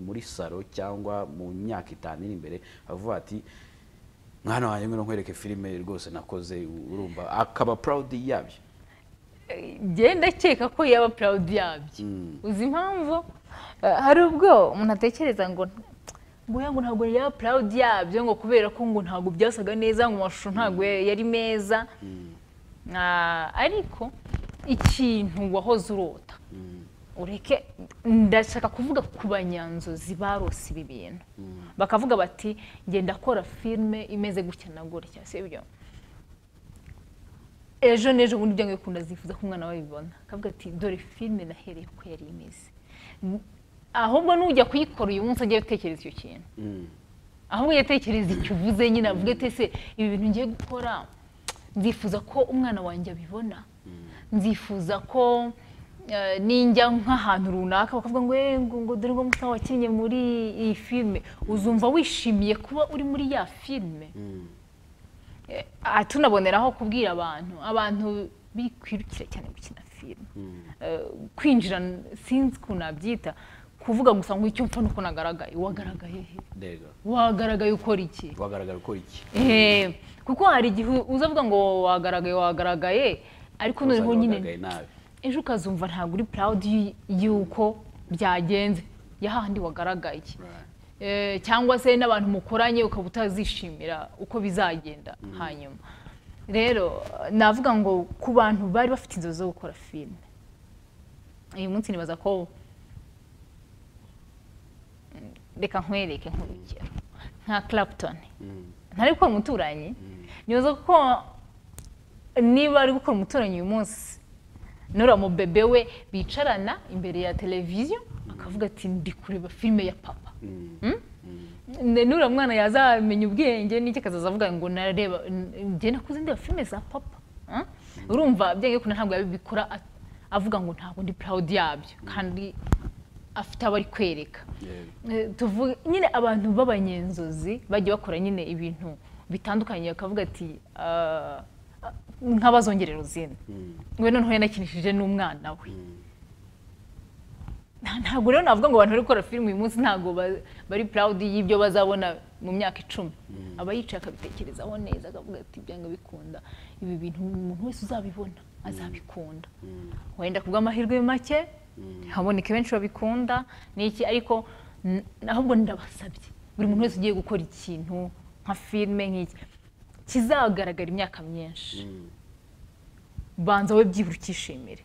muri salo cyangwa mu myaka 5 iri imbere, avuga ati mwana wanjye ngwino nkwereke filime rwose nakoze, urumva akaba proud yabyo? Genda cyeka ko yaba proud yabyo. Uzi impamvu hari ubwo umuntu atekereza ngo ngo ntabwo yaba proud yabyo, ngo kubera ko ngo ntabwo byasaga neza, ngo amashusho ntabwo yari meza. Ariko ikintu wahoze urota, ureke, ndashaka kuvuga ku banyanzozi barose ibi bintu, bakavuga bati ngenda akora filme imeze gutya na gutya, sibyo, ejo nejo bundi byange kunda zifuza ko umwana wabibona, akavuga ati dore filme nahereye ko yari imeze. Ahubwo nujya kuyikora uyu munsi agiye gutekereza icyo kintu, ahubwo yatekereza icyo uvuze nyine, avuga ati ese ibi bintu ngiye gukora nzifuza ko umwana wanjye abibona, nzifuza ko ninjya nk'ahantu runaka bakavuga ngo dore ngo musa wakinnye muri iyi filme, uzumva wishimiye kuba uri muri ya filme. Tunaboneraho kubwira abantu bikwirukira cyane gukina filme, kwinjira sinzi ko nabyita, kuvuga gusa ngo icyo mpfa nuko nagaragaye. Wagaragaye he? Wagaragaye ukora iki? Kuko hari igihe uzavuga ngo wagaragaye ariko noneho nyine ejo ukazumva ntabwo uri proud yuko byagenze yahandi wagaragaye, cyangwa se n'abantu mukoranye ukaba utazishimira uko bizagenda hanyuma. Rero navuga ngo ku bantu bari bafite inzozi zo gukora filme, uyu munsi nibaza ko, reka nkwereke nk'urugero nka Clapton, ntari gukora umuturanyi, nibaza ko niba ari gukora umuturanyi uyu munsi, nura mu bebe we bicarana imbere ya televiziyo akavuga ati ndi kureba filme ya papa. Nura mwana yazamenya ubwenge n'icyo akazaza avuga ngo nareba njye nakuze ndeba filme za papa. Urumva byenge kuna ntabwo yabikora avuga ngo ntabwo ndi proud yabyo, kandi afite abari kwereka. Tuvuge nyine abantu b'abanyenzozi bagiye bakora nyine ibintu bitandukanye, akavuga ati nk'abazongerera uzina, we noneho yanakinishije n'umwana we. Ntabwo rero navuga ngo abantu bari gukora filime uyu munsi ntabwo bari proud y'ibyo bazabona mu myaka 10. Aba yicaye akabitekerezaho neza, akavuga ati byanga bikunda ibi bintu umuntu wese uzabibona azabikunda, wenda kubw'amahirwe make haboneke benshi babikunda n'iki, ariko ahubwo ndabasabye buri muntu wese ugiye gukora ikintu nka filime nk'iki kizagaragara imyaka myinshi, banza we byibura ukishimire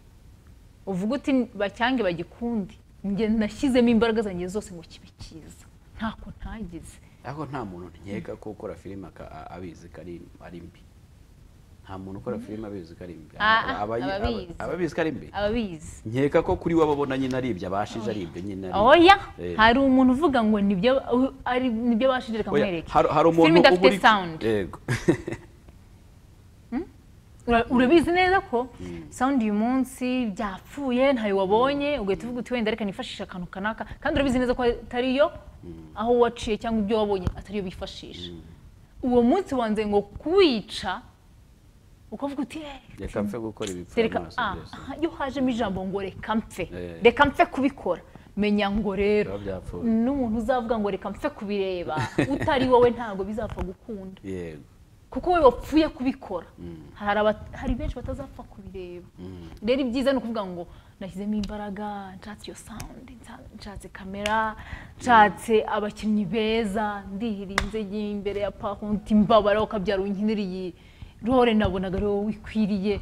uvuga uti bacyange bagikunde njye nashyizemo imbaraga zanjye zose ngo kibe cyiza ntako ntagize ariko nta muntu nkeka ko ukora filime abizi ko ari mbi nta muntu ukora filime abizi ko ari mbi ababizi ko ari mbi ababizi nkeka ko kuri waba abona nyine ari ibyo abashije ari ibyo nyine oya hari umuntu uvuga ngo nibyo bashije reka mwereke hari umuntu uba uri yego urabizi neza ko sound uyu munsi byapfuye ntayo wabonye ugahita uvuga uti wenda reka nifashisha akantu kanaka kandi urabizi neza ko atariyo aho waciye cyangwa ibyo wabonye atariyo bifashisha uwo munsi wanze ngo kuwica ukavuga uti reka mpfe gukora ibipfuye iyo hajemo ijambo ngo reka mpfe kubikora menya ngo rero n'umuntu uzavuga ngo reka mpfe kubireba utari wowe ntabwo bizapfa gukunda yego kuko we wapfuye kubikora hari benshi batazapfa kubireba rero ibyiza ni ukuvuga ngo nashyizemo imbaraga nshatse iyo sound nshatse kamera nshatse abakinnyi beza ndihirinze imbere ya Paru mbabara ukabyara unkiniriye rore nabonaga ari wowe wikwiriye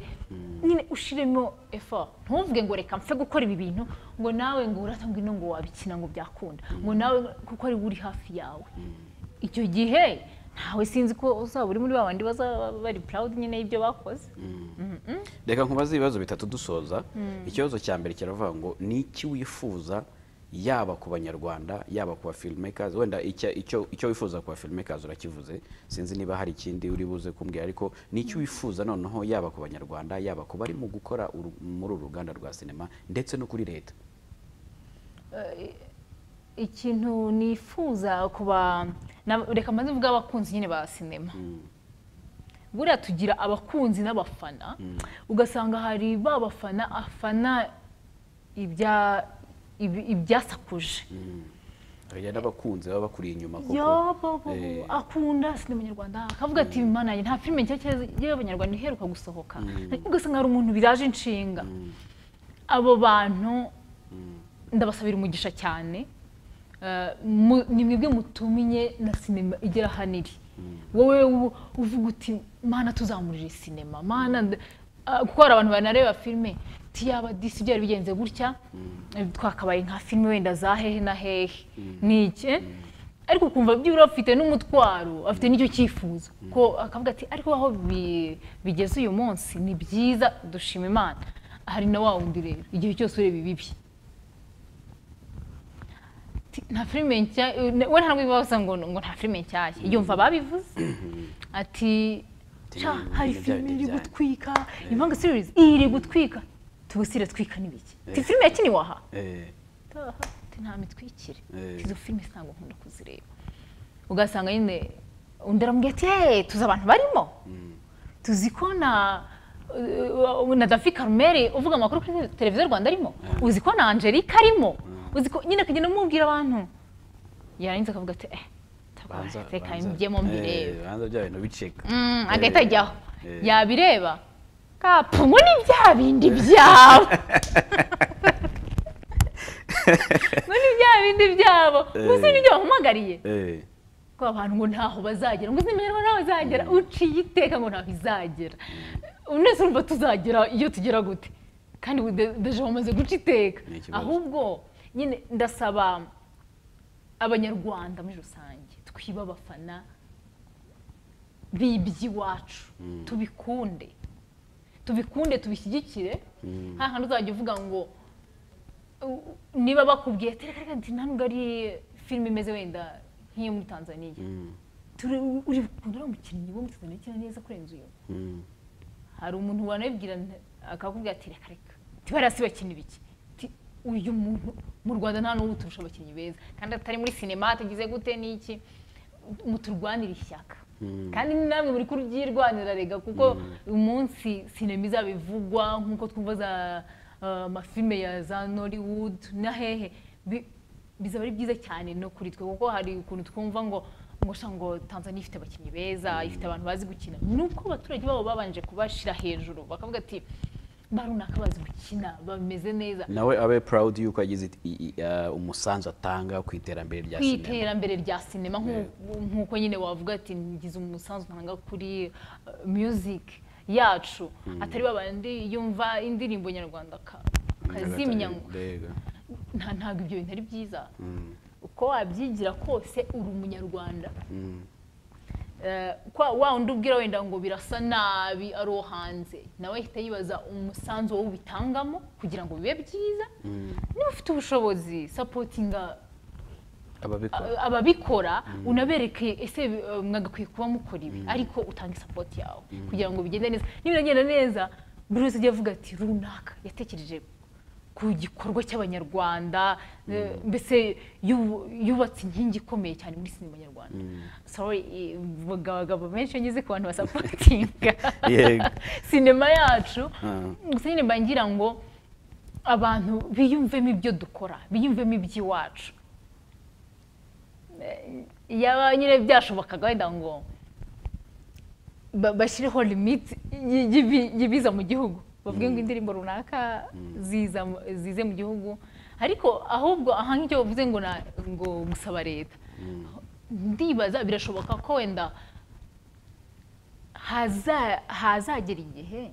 nyine ushiremo effort ntuvuge ngo reka mpfe gukora ibi bintu ngo nawe ngo uratanga ino ngo wabikina ngo byakunda ngo nawe kuko ari uri hafi yawe icyo gihe ntawe sinzi ko uzaba uri muri babandi bazaba bari proud nyine y'ibyo bakoze reka nkubaze ibibazo bitatu dusoza ikibazo cya mbere kiravuga ngo ni iki wifuza yaba ku banyarwanda yaba ku ba filmmakers wenda icyo wifuza ku ba filmmakers urakivuze sinzi niba hari ikindi uri buze kumbwira ariko ni iki wifuza noneho yaba ku banyarwanda yaba ku bari mu gukora muri uru ruganda rwa sinema ndetse no kuri leta ikintu nifuza kuba reka maze mvuga abakunzi nyine ba sinema buriya tugira abakunzi n'abafana ugasanga hari ba bafana afana ibyasakuje hari n'abakunzi baba bakuriye inyuma koko akunda sinema nyarwanda akavuga ati imana nta filime nshyashya y'abanyarwanda iheruka gusohoka ugasanga hari umuntu biraje inshinga abo bantu ndabasabira umugisha cyane ni mwebwe mutuminye na sinema igera haniri wowe uvuga uti mana tuzamurire sinema mana kuko hari abantu banareba filime tiyaba disi byari bigenze gutya twakabaye nka filime wenda za hehe na hehe niki ariko ukumva by'ura afite n'umutwaro afite n'icyo cyifuzo ko akavuga ati ariko aho bigeze uyu munsi ni byiza dushima Imana hari na wa wundi rero igihe cyose ureba ibibi nta filime nshya we ntabwo bibaza ngo nta filime nshyashya yumva babivuze ati hari filime iri gutwika impanga series iri gutwika tubusire twika nibiki ti filime yakini waha nta mitwikire izo filime ntabwo nkunda kuzireba ugasanga nyine undaramubwiye ati tuzi abantu barimo tuzi ko na Dafi Karumeri uvuga amakuru kuri televiziyo Rwanda arimo uzi ko na Angelique arimo uzi ko nyine kagenda mubwira abantu yarangiza akavuga ati reka imbyemo mbirebe banza bya bintu biceka agahita ajyaho yabireba kapfungu ni bya bindi byabo muri bya bindi byabo gusa n'ibyo bahamagariye ko abantu ngo ntaho bazagera ngo sinimenya ngo ntaho bazagera uciye iteka ngo ntaho izagera unese urumva tuzagera iyo tugera gute kandi deje bamaze guca iteka ahubwo nyine ndasaba abanyarwanda muri rusange twiba abafana b'iby'iwacu tubikunde tubishyigikire nta hantu uzajya uvuga ngo niba bakubwiye reka ntabwo ari filime imeze wenda nk'iyo muri Tanzania uri gukunda umukinnyi wo muri Tanzania ukina neza kurenza uyu hari umuntu wanabibwira akakubwira ati reka tibariya si bakina ibiki uyu muntu mu Rwanda nta n'ubu turusha abakinnyi beza kandi atari muri sinema tugize gute n'iki muturwanira ishyaka kandi namwe muri kuryirwanira rega kuko umunsi sinema izabivugwa nk'uko twumva za amafilme ya za Nollywood na hehe bizaba ari byiza cyane no kuri twe kuko hari ukuntu twumva ngo Tanzania ifite abakinnyi beza ifite abantu bazi gukina nuko abaturage babo babanje kubashira hejuru bakavuga ati barunaka bazi gukina bameze neza nawe abe proud yuko yagize umusanzu atanga ku iterambere rya sinema nk'uko nyine wavuga ati ngize umusanzu ntanga kuri music yacu atari babandi yumva indirimbo nyarwanda kazimya ntabwo ibyo bintu ari byiza uko wabyigira kose uri umunyarwanda wa undi ubwira wenda ngo birasa nabi ari uwo hanze nawe ahita yibaza umusanzu wowe ubitangamo kugira ngo bibe byiza niba ufite ubushobozi sapotinga ababikora unabereke ese mwagakwiye kuba mukora ibi ariko utanga isapoti yawe kugira ngo bigende neza nibiragenda neza buri wese ajya avuga ati runaka yatekereje ku gikorwa cy'abanyarwanda mbese yubatse inkingi ikomeye cyane muri sinema nyarwanda sorry abagabo benshi ngeze ku bantu basapotinga sinema yacu gusa nyine mbangira ngo abantu biyumvemo ibyo dukora biyumvemo iby'iwacu yaba nyine byashobokaga wenda ngo bashyireho limite y'ibiza mu gihugu bavuge ngo indirimbo runaka zize mu gihugu ariko ahubwo aha nk'icyo bavuze ngo gusaba leta ndibaza birashoboka ko wenda hazagera igihe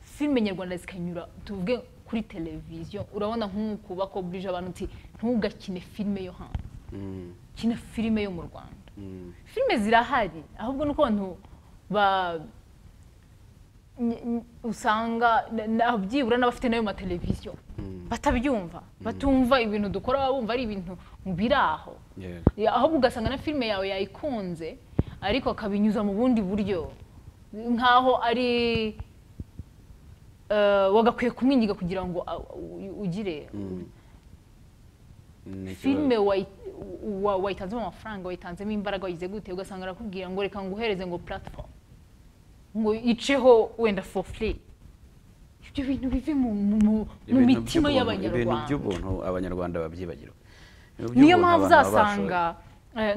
filime nyarwanda zikanyura tuvuge kuri televiziyo urabona nk'uku bakoburije abantu uti ntugakine filime yo hanze kina filime yo mu Rwanda filime zirahari ahubwo nuko abantu usanga byibura n'abafite nayo ma televiziyo batabyumva batumva ibintu dukora bumva ari ibintu biraho ahubwo ugasanga na filime yawe yayikunze ariko akabinyuza mu bundi buryo nkaho ari wagakwiye kumwingiga kugira ngo ugire filime wayitanzemo amafaranga wayitanzemo imbaraga wayize gute ugasanga arakubwira ngo reka nguhereze ngo platform ngo iceho wenda for free ibyo bintu bive mu mitima y'abanyarwanda ibintu by'ubuntu abanyarwanda babyibagirwa niyo mpamvu uzasanga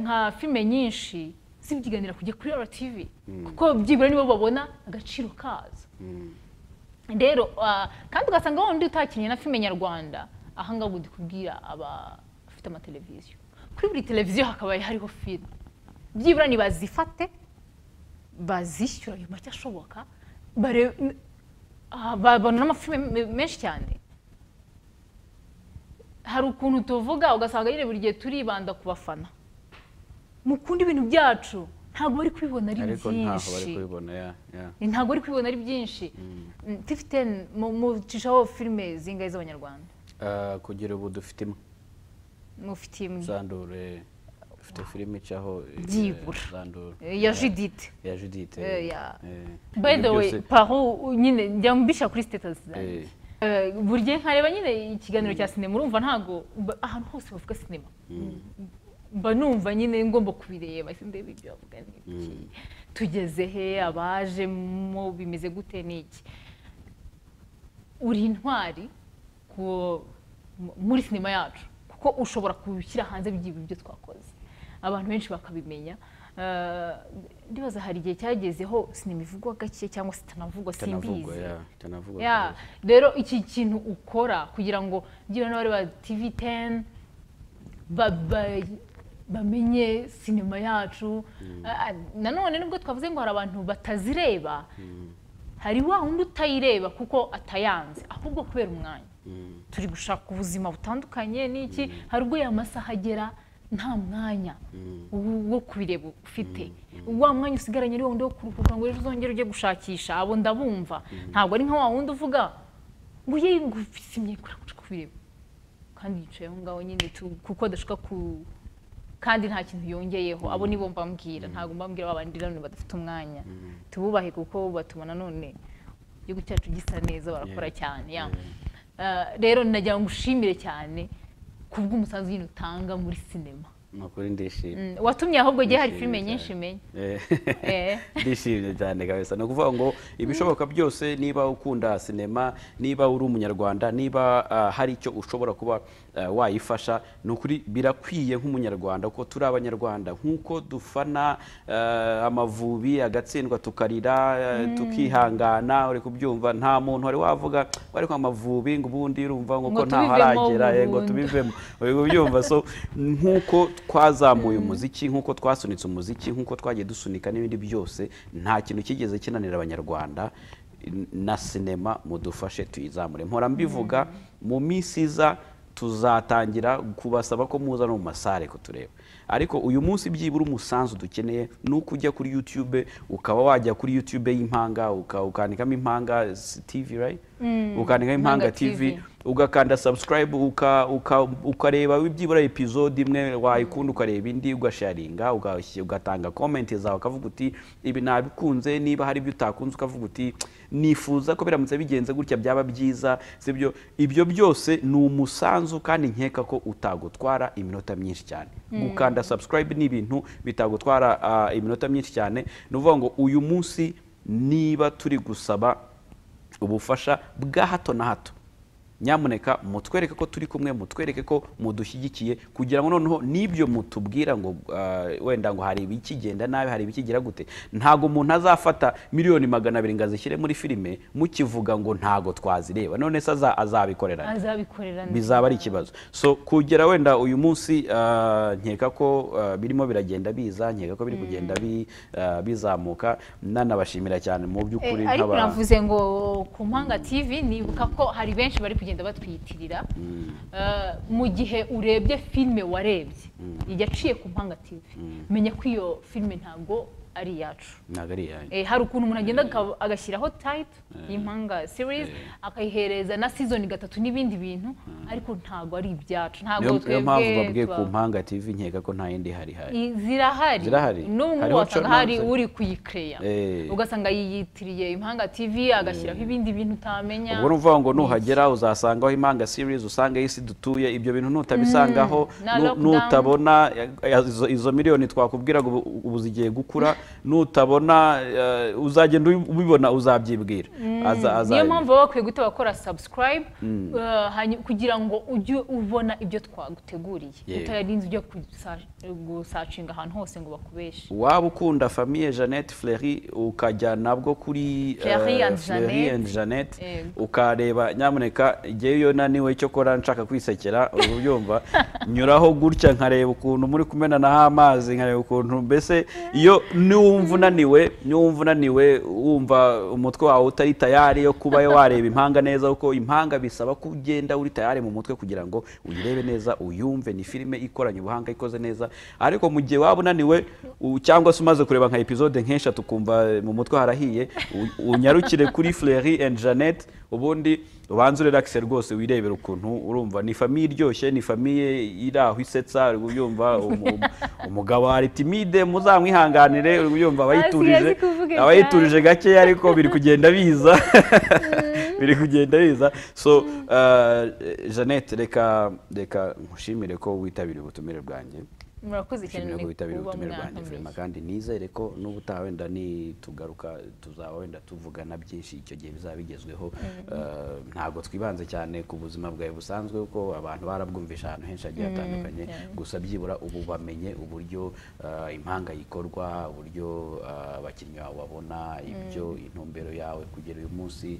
nka filime nyinshi zibyiganira kujya kuri RTV kuko byibura nibo babona agaciro kazo rero kandi ugasanga wundi utakinnye na filime nyarwanda ahangaha ngo ndikubwira abafite amateleviziyo kuri buri televiziyo hakaba hariho filime byibura nibazifate bazishyura ayo make ashoboka babona n'amafilime menshi cyane hari ukuntu tuvuga ugasanga nyine buri gihe turibanda ku bafana mukunda ibintu byacu ntabwo bari kubibona ari byinshi ntabwo bari kubibona ari byinshi tifite mucishaho filime zingahe z'abanyarwanda kugira ubu dufite imwe mufite imwe Zandure dufite filime icaho Zandure ya Judith by the way Paru nyine njya mbisha kuri status zanjye burye nkareba nyine ikiganiro cya sinema urumva ntago ahantu hose bavuga sinema mba numva nyine ngomba kubireba ese ndebe ibyo bavuga n'iki tugeze he abaje mu bimeze gute n'iki uri intwari muri sinema yacu kuko ushobora kubishyira hanze by'ibyo twakoze abantu benshi bakabimenya ndibaza hari igihe cyagezeho sinema ivugwa gake cyangwa se itanavugwa simbizi rero iki kintu ukora kugira ngo byibura n'abari ba TV10 bamenye sinema yacu nanone nubwo twavuze ngo hari abantu batazireba hari wa wundi utayireba kuko atayanze ahubwo kubera umwanya turi gushaka ubuzima butandukanye n'iki hari ubwo amasaha agera nta mwanya wo kubireba ufite wa mwanya usigaranye ari wundi wo kuruhuka ngo ejo uzongere ujye gushakisha abo ndabumva ntabwo ari nka wa wundi uvuga ngo ye ngusimye kubireba kandi yicaye aho ngaho nyine kuko adashaka kandi nta kintu yongeyeho abo nibo mbambwira ntabwo mbambwira babandi none badafite umwanya tububahe kuko batuma nanone igihugu cyacu gisa neza barakora cyane rero nagira ngo ushimire cyane kubw'umusanzu nyine utanga muri sinema makuru ndishimye watumye ahubwo gihe hari filime nyinshi menye ndishimye cyane kabisa no kuvuga ngo ibishoboka byose niba ukunda sinema niba uri umunyarwanda niba hari icyo ushobora kuba wayifasha nukuri birakwiye nk'umunyarwanda kuko turi abanyarwanda nkuko dufana Amavubi agatsindwa tukarira tukihangana uri kubyumva nta muntu wari wavuga bari kwa Amavubi ngo ubundi urumva ngo ko nta haragera ngo tubivemo uri kubyumva so nkuko twazamuye umuziki nk'uko twasunitse umuziki nk'uko twagiye dusunika n'ibindi byose nta kintu kigeze kinanira abanyarwanda na sinema mudufashe tuyizamure mpora mbivuga mu minsi iza tuzatangira kubasaba ko muza no mu masare kutureba ariko uyu munsi byibura umusanzu dukeneye nuko ujya kuri YouTube ukaba wajya kuri YouTube y'Impanga ukandikamo Impanga TV right ukandikamo Impanga TV ugakanda subscribe ukareba byibura episode imwe wayikunda ukareba indi ugasharinga ugatanga comment zawe ukavuga uti ibi nabikunze niba hari ibyo utakunze ukavuga uti nifuza ko biramutse bigenze gutya byaba byiza sibyo ibyo byose ni umusanzu kandi nkeka ko utagutwara iminota myinshi cyane gukanda subscribe ni ibintu bitagutwara iminota myinshi cyane nuvuga ngo uyu munsi niba turi gusaba ubufasha bwa hato na hato nyamuneka mutwereke ko turi kumwe mutwereke ko mudushyigikiye kugira ngo noneho nibyo mutubwira ngo wenda ngo hari ibikigenda nabi hari ibikigira gute ntago umuntu azafata miliyoni 200 ngazishyire muri filime mukivuga ngo ntago twazireba none se azabikorera bizaba ari ikibazo so kugera wenda uyu munsi nkeka ko birimo biragenda biza nkeka ko biri kugenda bizamuka nanabashimira cyane mu by'ukuri ariko navuze ngo ku Mpanga TV nibuka ko hari benshi bari kugenda batwiyitirira mu gihe urebye filime warebye yaciye ku Mpanga TV menya ko iyo filime ntago ari yacu nagari yacu hari ukuntu umuntu agenda agashyiraho title y'Impanga series akayihereza na season 3 n'ibindi bintu ariko ntago ari ibyacu ntago twebwe mpamvu babwiye ku Mpanga TV nkeka ko nta yindi hari zirahari n'ubu wasanga hari uri kuyikreya ugasanga yiyitiriye Impanga TV agashyiraho ibindi bintu utamenya ubwo nuvuga ngo nuhagera uzasangaho Impanga series usanga isi dutuye ibyo bintu nutabisangaho nutabona izo miliyoni twakubwira ubu zigiye gukura nutabona uzagenda ubibona uzabyibwira niyo mpamvu bakwiye guta bakora subscribe kugira ngo ujye ubona ibyo twaguteguriye utayarinze ujya gusacinga ahantu hose ngo bakubeshe waba ukunda famille Jannette Fleury ukajya nabwo kuri Fleury and Jannette ukareba nyamuneka igihe naniwe cyo kora nshaka kwisekera ubyumva nyuraho gutya nkareba ukuntu muri kumenana amazi nkareba ukuntu mbese iyo niwumva unaniwe wumva umutwe wawe utari tayari yo kuba wareba Impanga neza uko Impanga bisaba kugenda uri tayari mu mutwe kugira ngo uyirebe neza uyumve ni filime ikoranye ubuhanga ikoze neza ariko mu gihe waba unaniwe cyangwa se umaze kureba nka episode nk'eshatu tukumva mu mutwe harahiye unyarukire kuri Fleury and Jannette ubundi ubanze relaxe rwose wirebera ukuntu urumva ni famille iryoshye ni famille iraho isetsa uyumva umugabo ari timide muzamwihanganire uyumva abayiturije gake ariko biri kugenda biza so Jannette reka nkushimire ko witabiriye ubutumire bwanjye murakoze cyane ko witabiriye ubutumire bwanjye vrema kandi nizere ko n'ubutaha wenda tugaruka tuzaba wenda tuvugana byinshi icyo gihe bizaba bigezweho ntago twibanze cyane ku buzima bwawe busanzwe kuko abantu barabwumvisha ahantu henshi hagiye hatandukanye gusa byibura ubu bamenye uburyo Impanga yikorwa uburyo abakinnyi bawe babona ibyo intumbero yawe kugera uyu munsi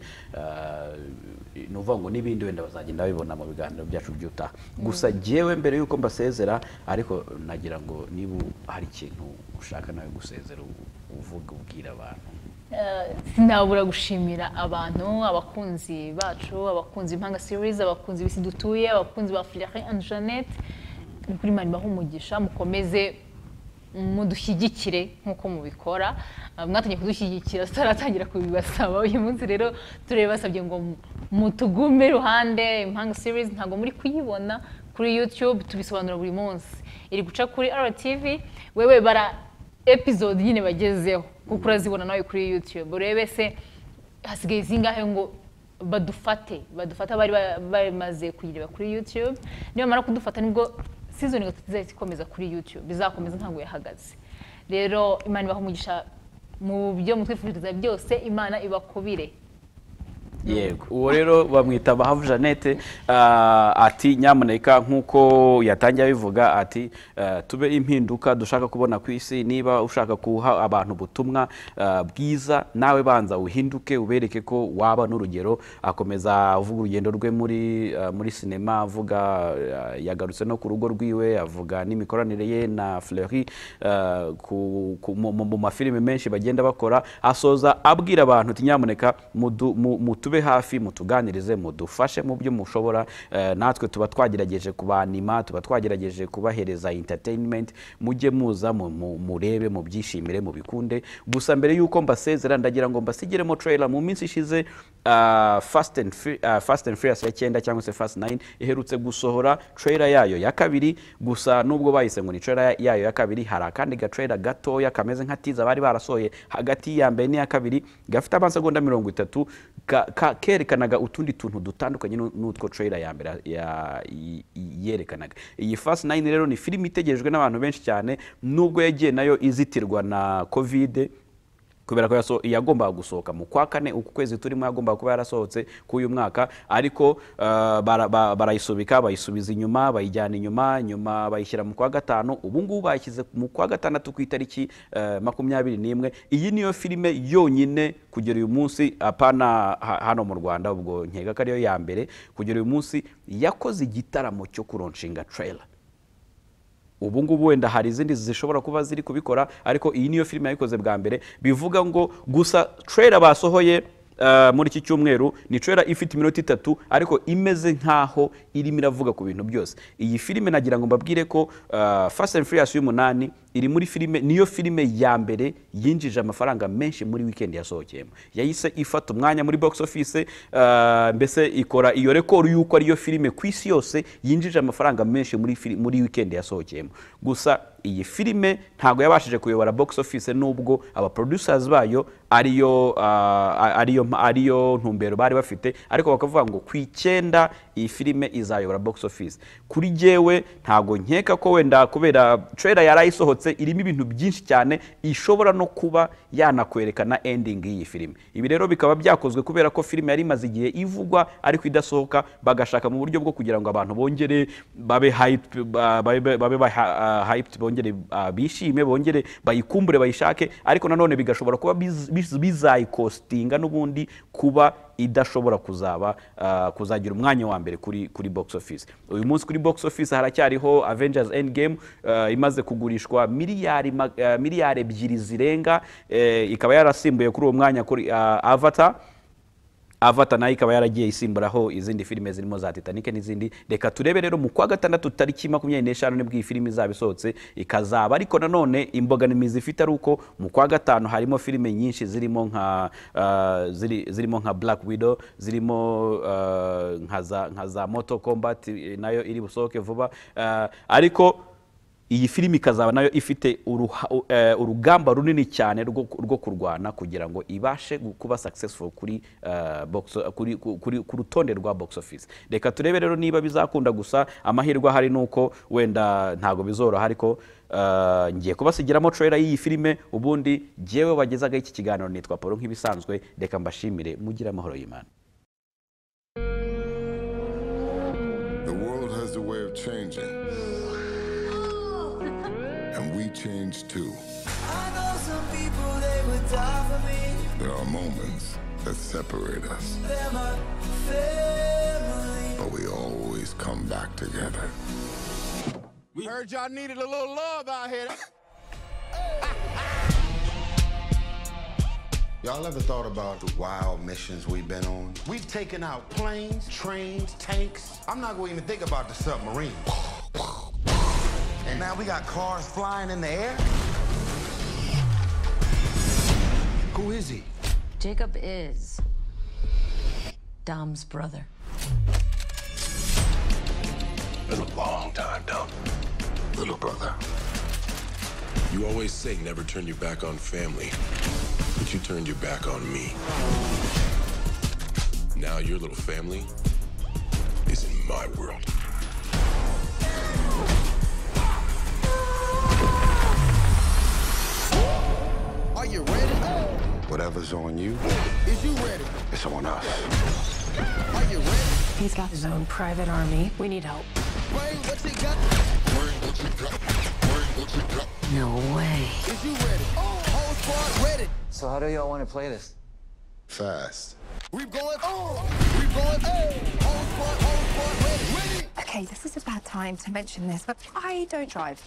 nuvuga ngo n'ibindi wenda bazagenda babibona mu biganiro byacu by'utaha gusa jewe mbere yuko mbasezera ariko nagira ngo niba hari ikintu ushaka nawe gusezera uvuga ubwira abantu sinabura gushimira abantu abakunzi bacu abakunzi Impanga series abakunzi bisi dutuye abakunzi ba Fleury and Jannette kuri mani bahumugisha mukomeze mudushyigikire nkuko mubikora mwatangiye kudushyigikira tutaratangira kubibasaba uyu munsi rero turebasabye ngo mutugume ruhande Impanga series ntago muri kuyibona kuri YouTube tubisobanura buri munsi iri guca kuri RTV wewe bara episode nyine bagezeho kuko urazibona nawe kuri YouTube urebe se hasigaye zingahe ngo badufate bari bamaze kuyireba kuri YouTube niyo mara kudufata nibwo season 3 izakomeza kuri YouTube bizakomeza ntango yahagaze rero Imana ibaha umugisha mu byo mutwifuriza byose Imana ibakubire yego uwo rero bamwita Bahavu Jannette ati nyamuneka nk'uko yatangiye abivuga ati tube impinduka dushaka kubona ku isi niba ushaka kuha abantu ubutumwa bwiza nawe banza uhinduke ubereke ko waba n'urugero akomeza avuga urugendo rwe muri sinema avuga yagarutse no ku rugo rwiwe avuga n'imikoranire ye na Fleury mu mafilime menshi bagenda bakora asoza abwira abantu ati nyamuneka mutube hafi mutuganirize mudufashe mu byo mushobora natwe tuba twagerageje kubanima tuba twagerageje kubahereza entertainment mujye muza murebe mu byishimire mu bikunde gusa mbere yuko mbasezera ndagira ngo mbasigiremo trailer mu minsi ishize Fast and Furious ya 9 cyangwa se Fast 9 iherutse gusohora trailer yayo ya kabiri gusa nubwo bayise ngo ni trailer yayo ya kabiri hari akandi ga trailer gatoya kameze nka teaser bari barasoye hagati ya mbere n'iya kabiri gafite amasegonda 30 kerekanaga utundi tuntu dutandukanye n'utwo trailer ya mbere yerekanaga. Iyi Fast 9 rero ni filimi itegerejwe n'abantu benshi cyane nubwo yagiye nayo izitirwa na COVID kubera ko yagombaga gusohoka mu kwa kane uku kwezi turimo yagombaga kuba yarasohotse ku uyu mwaka ariko barayisubika bayisubiza inyuma bayijyana inyuma bayishyira mu kwa gatanu ubu ngubu bayishyize mu kwa gatandatu ku itariki 21. Iyi niyo filime yonyine kugera uyu munsi apana hano mu Rwanda ubwo nkeka ko ariyo ya mbere kugera uyu munsi yakoze igitaramo cyo kuronshinga trailer. Ubu ngubu wenda hari izindi zishobora kuba ziri kubikora ariko iyi niyo filime yayikoze bwa mbere bivuga ngo gusa trailer basohoye muri iki cyumweru ni trailer ifite iminota 3 ariko imeze nkaho irimo iravuga ku bintu byose. Iyi filime nagira ngo mbabwire ko Fast and Furious y'umunani iri muri filime niyo filime ya mbere yinjije amafaranga menshi muri weekend yasohokeyemo yahise ifata umwanya muri box office mbese ikora iyo record yuko ariyo filime ku isi yose yinjije amafaranga menshi muri weekend yasohokeyemo. Gusa iyi filime ntago yabashije kuyobora box office nubwo aba producers bayo ariyo ntumbero bari bafite ariko bakavuga ngo ku 9 iyi filime izayobora box office. Kuri jewe ntago nkeka ko wenda kubera trailer yarayisohotse irimo ibintu byinshi cyane ishobora no kuba yanakwerekana ending y'iyi filime. Ibi rero bikaba byakozwe kubera ko filime yari imaze igihe ivugwa ariko idasohoka bagashaka mu buryo bwo kugira ngo abantu bongere babe hyped bongere bishime bongere bayikumbure bayishake ariko nanone bigashobora kuba bizayikostinga n'ubundi kuba idashobora kuzagira umwanya wa mbere kuri box office. Uyu munsi kuri box office haracyariho Avengers Endgame imaze kugurishwa miliyari 2 zirenga ikaba yarasimbuye kuri uwo mwanya kuri Avatar nayo ikaba yaragiye isimburaho izindi filime zirimo za Titanic n'izindi. Reka turebe rero mu kwa gatandatu tariki 25 nibwo iyi filime izabisohotse ikazaba ariko nanone imboganimizi ifite ari uko mu kwa gatanu harimo filime nyinshi zirimo nka Black Widow zirimo nka za Mortal Kombat nayo iri busohoke vuba ariko iyi filime ikazaba nayo ifite urugamba runini cyane rwo kurwana kugira ngo ibashe kuba successful kuri rutonde rwa box office. Reka turebe rero niba bizakunda gusa amahirwe hari nuko wenda ntago bizoroha ariko ngiye kubasigiramo trailer y'iyi filime ubundi jewe bagezaga iki kiganiro nitwa Paru nk'ibisanzwe reka mbashimire mugira amahoro y'Imana. The world has a way of changing. And we change too. I know some people, they would die for me. There are moments that separate us. They're my family. But we always come back together. We heard y'all needed a little love out here. Y'all ever thought about the wild missions we've been on? We've taken out planes, trains, tanks. I'm not going to even think about the submarine. And now we got cars flying in the air? Who is he? Jacob is Dom's brother. Been a long time, Dom. Little brother. You always say never turn your back on family, but you turned your back on me. Now your little family is in my world. Are you ready? Whatever's on you, It's Is you ready? It's someone else. Are you ready? He's got his own private army. We need help. Bring what you got. Bring what you got. Bring what you got. No way. Is you ready? Whole squad ready. So how do y'all want to play this? Fast. We going on. We going on. Whole squad ready. Ready. Okay, this is a bad time to mention this, but I don't drive.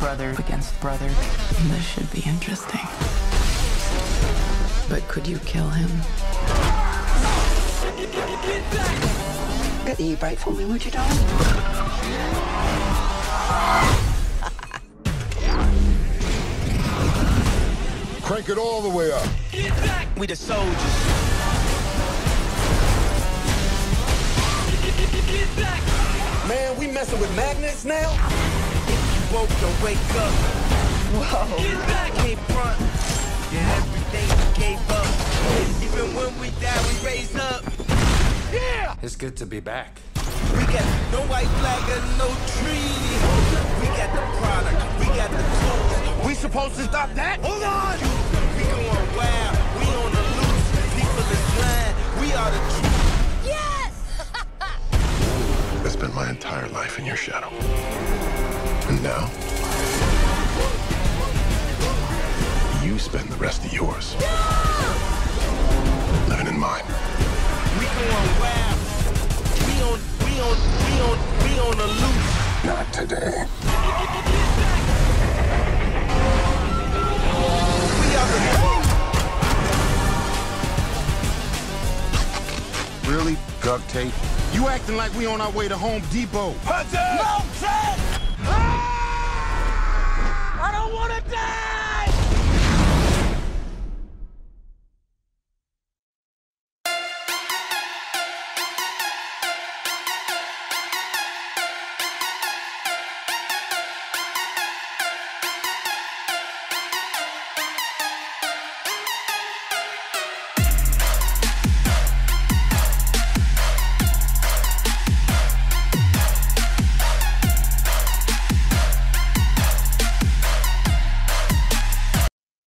Brother against brother. This should be interesting. But could you kill him? Get the e-brake for me, would you, darling? Crank it all the way up. Get back! We the soldiers. Get back! Man, we messing with magnets now? If you woke, don't wake up. Whoa. Get back! Came front. Yeah, everything we gave up. Even when we die, we raise up. Yeah! It's good to be back. We got no white flag and no treaty. We got the product. We got the tools. We supposed to stop that? Hold on! We going wild. We on the loose. People is blind. We are the truth. Yes! I spent my entire life in your shadow. And now, you spend the rest of yours living in mine. We going wild. We on the loose. Not today. We are the Really? Duct tape? You acting like we on our way to Home Depot. Hunter! No, Trent! I don't want to die!